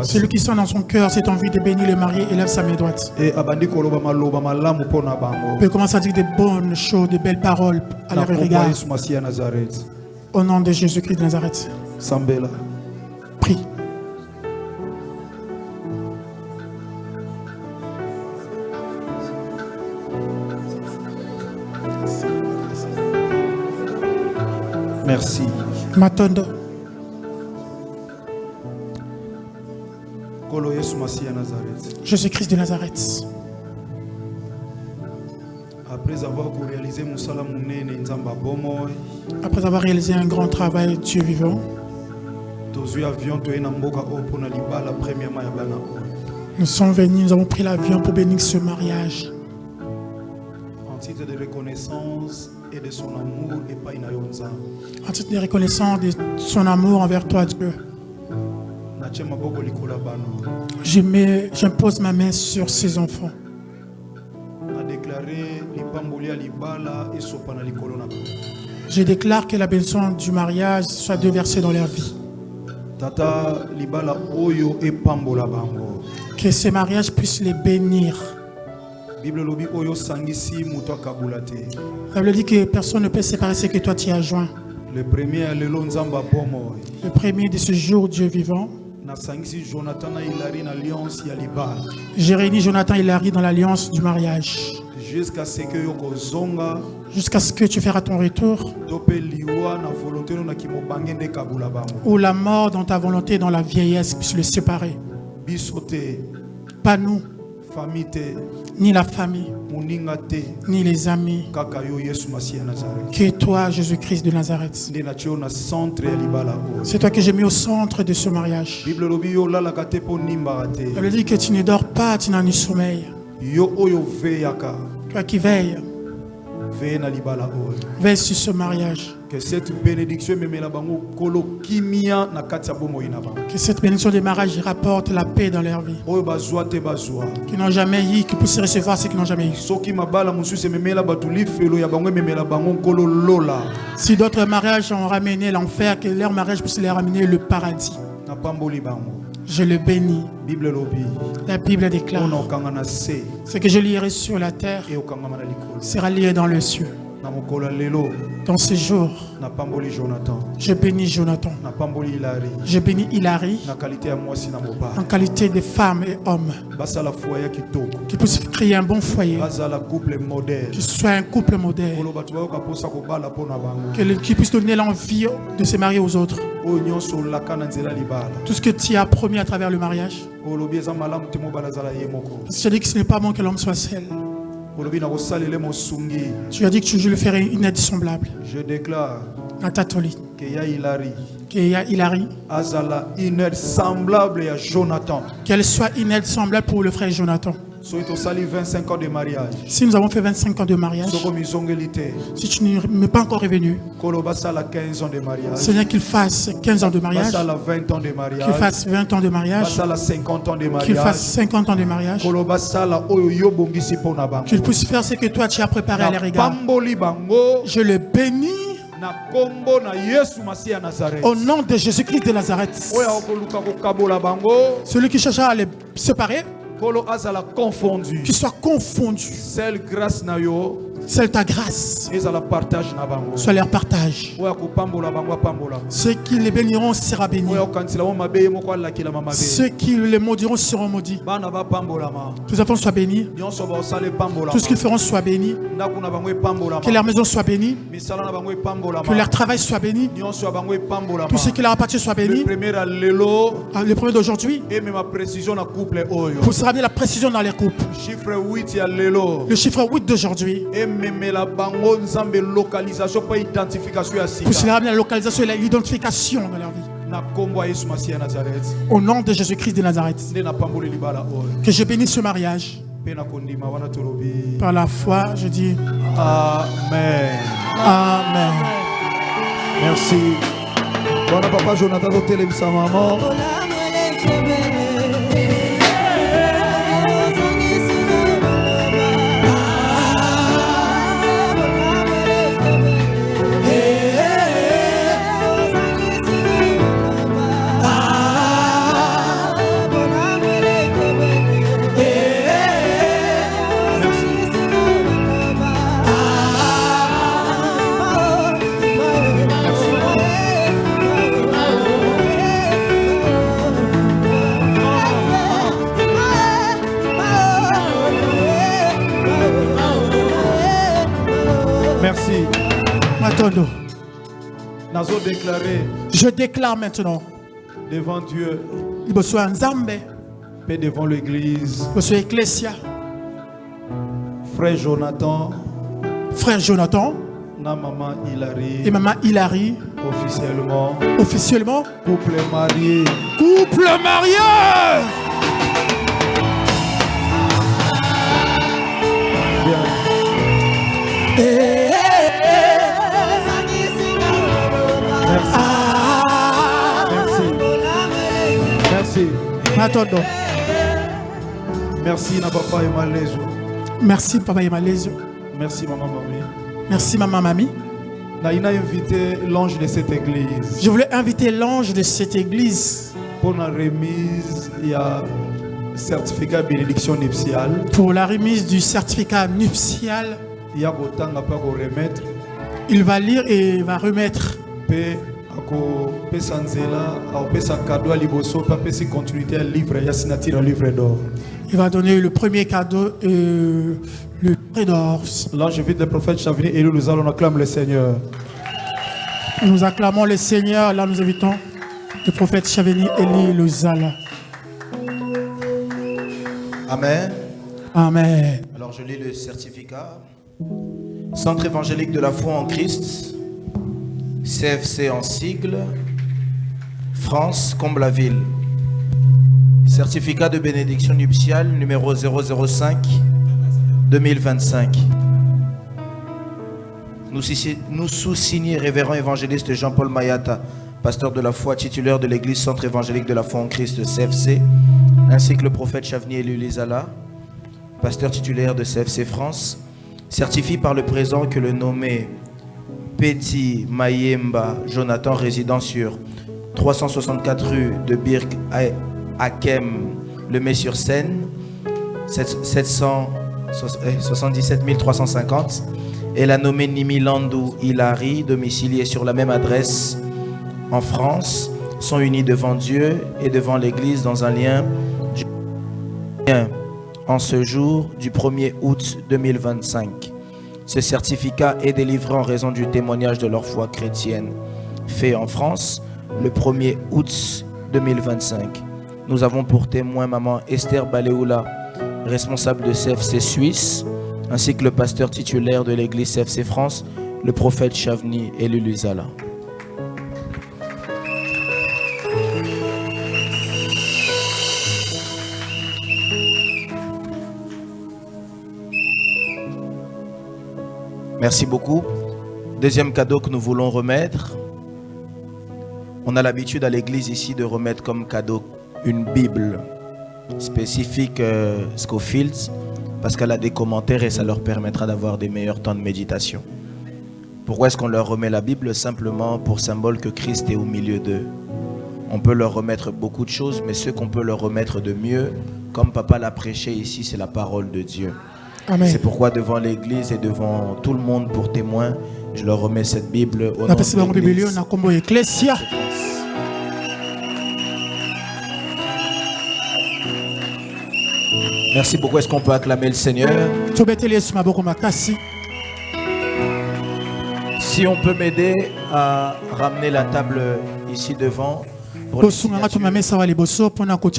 Celui qui sent dans son cœur cette envie de bénir le marié élève sa main droite. Il commence à dire de bonnes choses, de belles paroles à leur regard. Au nom de Jésus-Christ de Nazareth. Prie. Merci. Matondo. Jésus-Christ de Nazareth. Après avoir réalisé un grand travail, Dieu vivant, nous sommes venus, nous avons pris l'avion pour bénir ce mariage. En titre de reconnaissance et de son amour et pas en titre de reconnaissance de son amour envers toi, Dieu. J'impose ma main sur ces enfants. Je déclare que la bénédiction du mariage soit déversée dans leur vie. Que ces mariages puissent les bénir. La Bible dit que personne ne peut séparer ce que toi tu as joint. Le premier de ce jour, Dieu vivant, j'ai réuni Jonathan et Hilary dans l'alliance du mariage. Jusqu'à ce que tu feras ton retour, ou la mort dans ta volonté, dans la vieillesse, puisse le séparer. Pas nous, ni la famille, ni les amis, que toi, Jésus-Christ de Nazareth. C'est toi que j'ai mis au centre de ce mariage. La Bible dit que tu ne dors pas, tu n'as ni sommeil. Toi qui veilles, veille sur ce mariage. Que cette bénédiction que cette bénédiction de mariage rapporte la paix dans leur vie. Qui n'ont jamais eu, qui puissent recevoir ce qu'ils n'ont jamais eu. Si d'autres mariages ont ramené l'enfer, que leur mariage puisse les ramener le paradis. Je le bénis. La Bible déclare: ce que je lierai sur la terre sera lié dans le ciel. Dans ce jour, je bénis Jonathan. Je bénis Hilary en qualité de femme et homme. Qu'ils puissent créer un bon foyer. Qu'ils soient un couple modèle. Qu'ils puissent donner l'envie de se marier aux autres. Tout ce que tu as promis à travers le mariage. Je dis que ce n'est pas bon que l'homme soit seul. Tu as dit que tu lui ferais une aide semblable. Je déclare qu'il y a Hilary, une aide semblable à Jonathan. Qu'elle soit une aide semblable pour le frère Jonathan. Si nous avons fait 25 ans de mariage, si tu ne m'es pas encore revenu, Seigneur, qu'il fasse 15 ans de mariage, qu'il fasse 20 ans de mariage, qu'il fasse 50 ans de mariage, qu'il puisse faire ce que toi tu as préparé à leur égard. Je le bénis au nom de Jésus-Christ de Nazareth. Celui qui cherchera à les séparer, confondu. Qui soit confondu. Celle grâce na yo. C'est ta grâce. Soit leur partage. Ceux qui les béniront sera béni. Ceux qui les maudiront seront maudits. Tous enfants soient bénis. Tout ce qu'ils feront soit béni. Que leur maison soit bénie. Que leur travail soit béni. Tout ce qui leur appartient soit béni. Le premier d'aujourd'hui. Vous saurez bien la précision dans les couples. Le chiffre 8 d'aujourd'hui. Vous saurez bien la localisation et l'identification dans leur vie. Au nom de Jésus-Christ de Nazareth. Que je bénisse ce mariage. Par la foi, je dis Amen. Amen. Merci. Voilà papa Jonathan Hotel et sa maman. Merci. Matondo. Je déclare maintenant devant Dieu et devant l'église, frère Jonathan, et maman Hilary, officiellement, couple marié. Merci. Matondo. Merci na papa Emalezo. Merci papa Emalezo. Merci maman Mamie. Merci maman Mamie. Naïna invité l'ange de cette église. Je voulais inviter l'ange de cette église pour la remise il y a certificat bénédiction nuptiale. Pour la remise du certificat nuptial. Il y a autant à pas remettre. Il va lire et va remettre. Il va donner le premier cadeau, le prix d'or. Là, j'invite le prophète Chavini et nous allons acclamer le Seigneur. Nous acclamons le Seigneur. Là, nous invitons le prophète Chavini Eli Luzala. Amen. Amen. Alors, je lis le certificat. Centre évangélique de la foi en Christ. CFC en sigle, France, Comble-la-Ville. Certificat de bénédiction nuptiale numéro 005-2025. Nous sous-signés révérend évangéliste Jean-Paul Mayata, pasteur de la foi titulaire de l'église Centre évangélique de la foi en Christ CFC, ainsi que le prophète Chavni Elulizala, pasteur titulaire de CFC France, certifie par le présent que le nommé Petit Mayemba Jonathan, résident sur 364 rue de Birk Hakem, le Met-sur-Seine, 77 350, et la nommée Nimilandou Hilary, domiciliée sur la même adresse en France, sont unis devant Dieu et devant l'Église dans un lien en ce jour du 1er août 2025. Ce certificat est délivré en raison du témoignage de leur foi chrétienne fait en France le 1er août 2025. Nous avons pour témoin maman Esther Baleoula, responsable de CFC Suisse, ainsi que le pasteur titulaire de l'église CFC France, le prophète Chavni Eluluzala. Merci beaucoup. Deuxième cadeau que nous voulons remettre. On a l'habitude à l'église ici de remettre comme cadeau une Bible spécifique Scofield, parce qu'elle a des commentaires et ça leur permettra d'avoir des meilleurs temps de méditation. Pourquoi est-ce qu'on leur remet la Bible? Simplement pour symbole que Christ est au milieu d'eux. On peut leur remettre beaucoup de choses, mais ce qu'on peut leur remettre de mieux, comme papa l'a prêché ici, c'est la parole de Dieu. C'est pourquoi devant l'église et devant tout le monde pour témoin, je leur remets cette Bible au nom de l'église. Merci beaucoup. Est-ce qu'on peut acclamer le Seigneur? Si on peut m'aider à ramener la table ici devant. Pour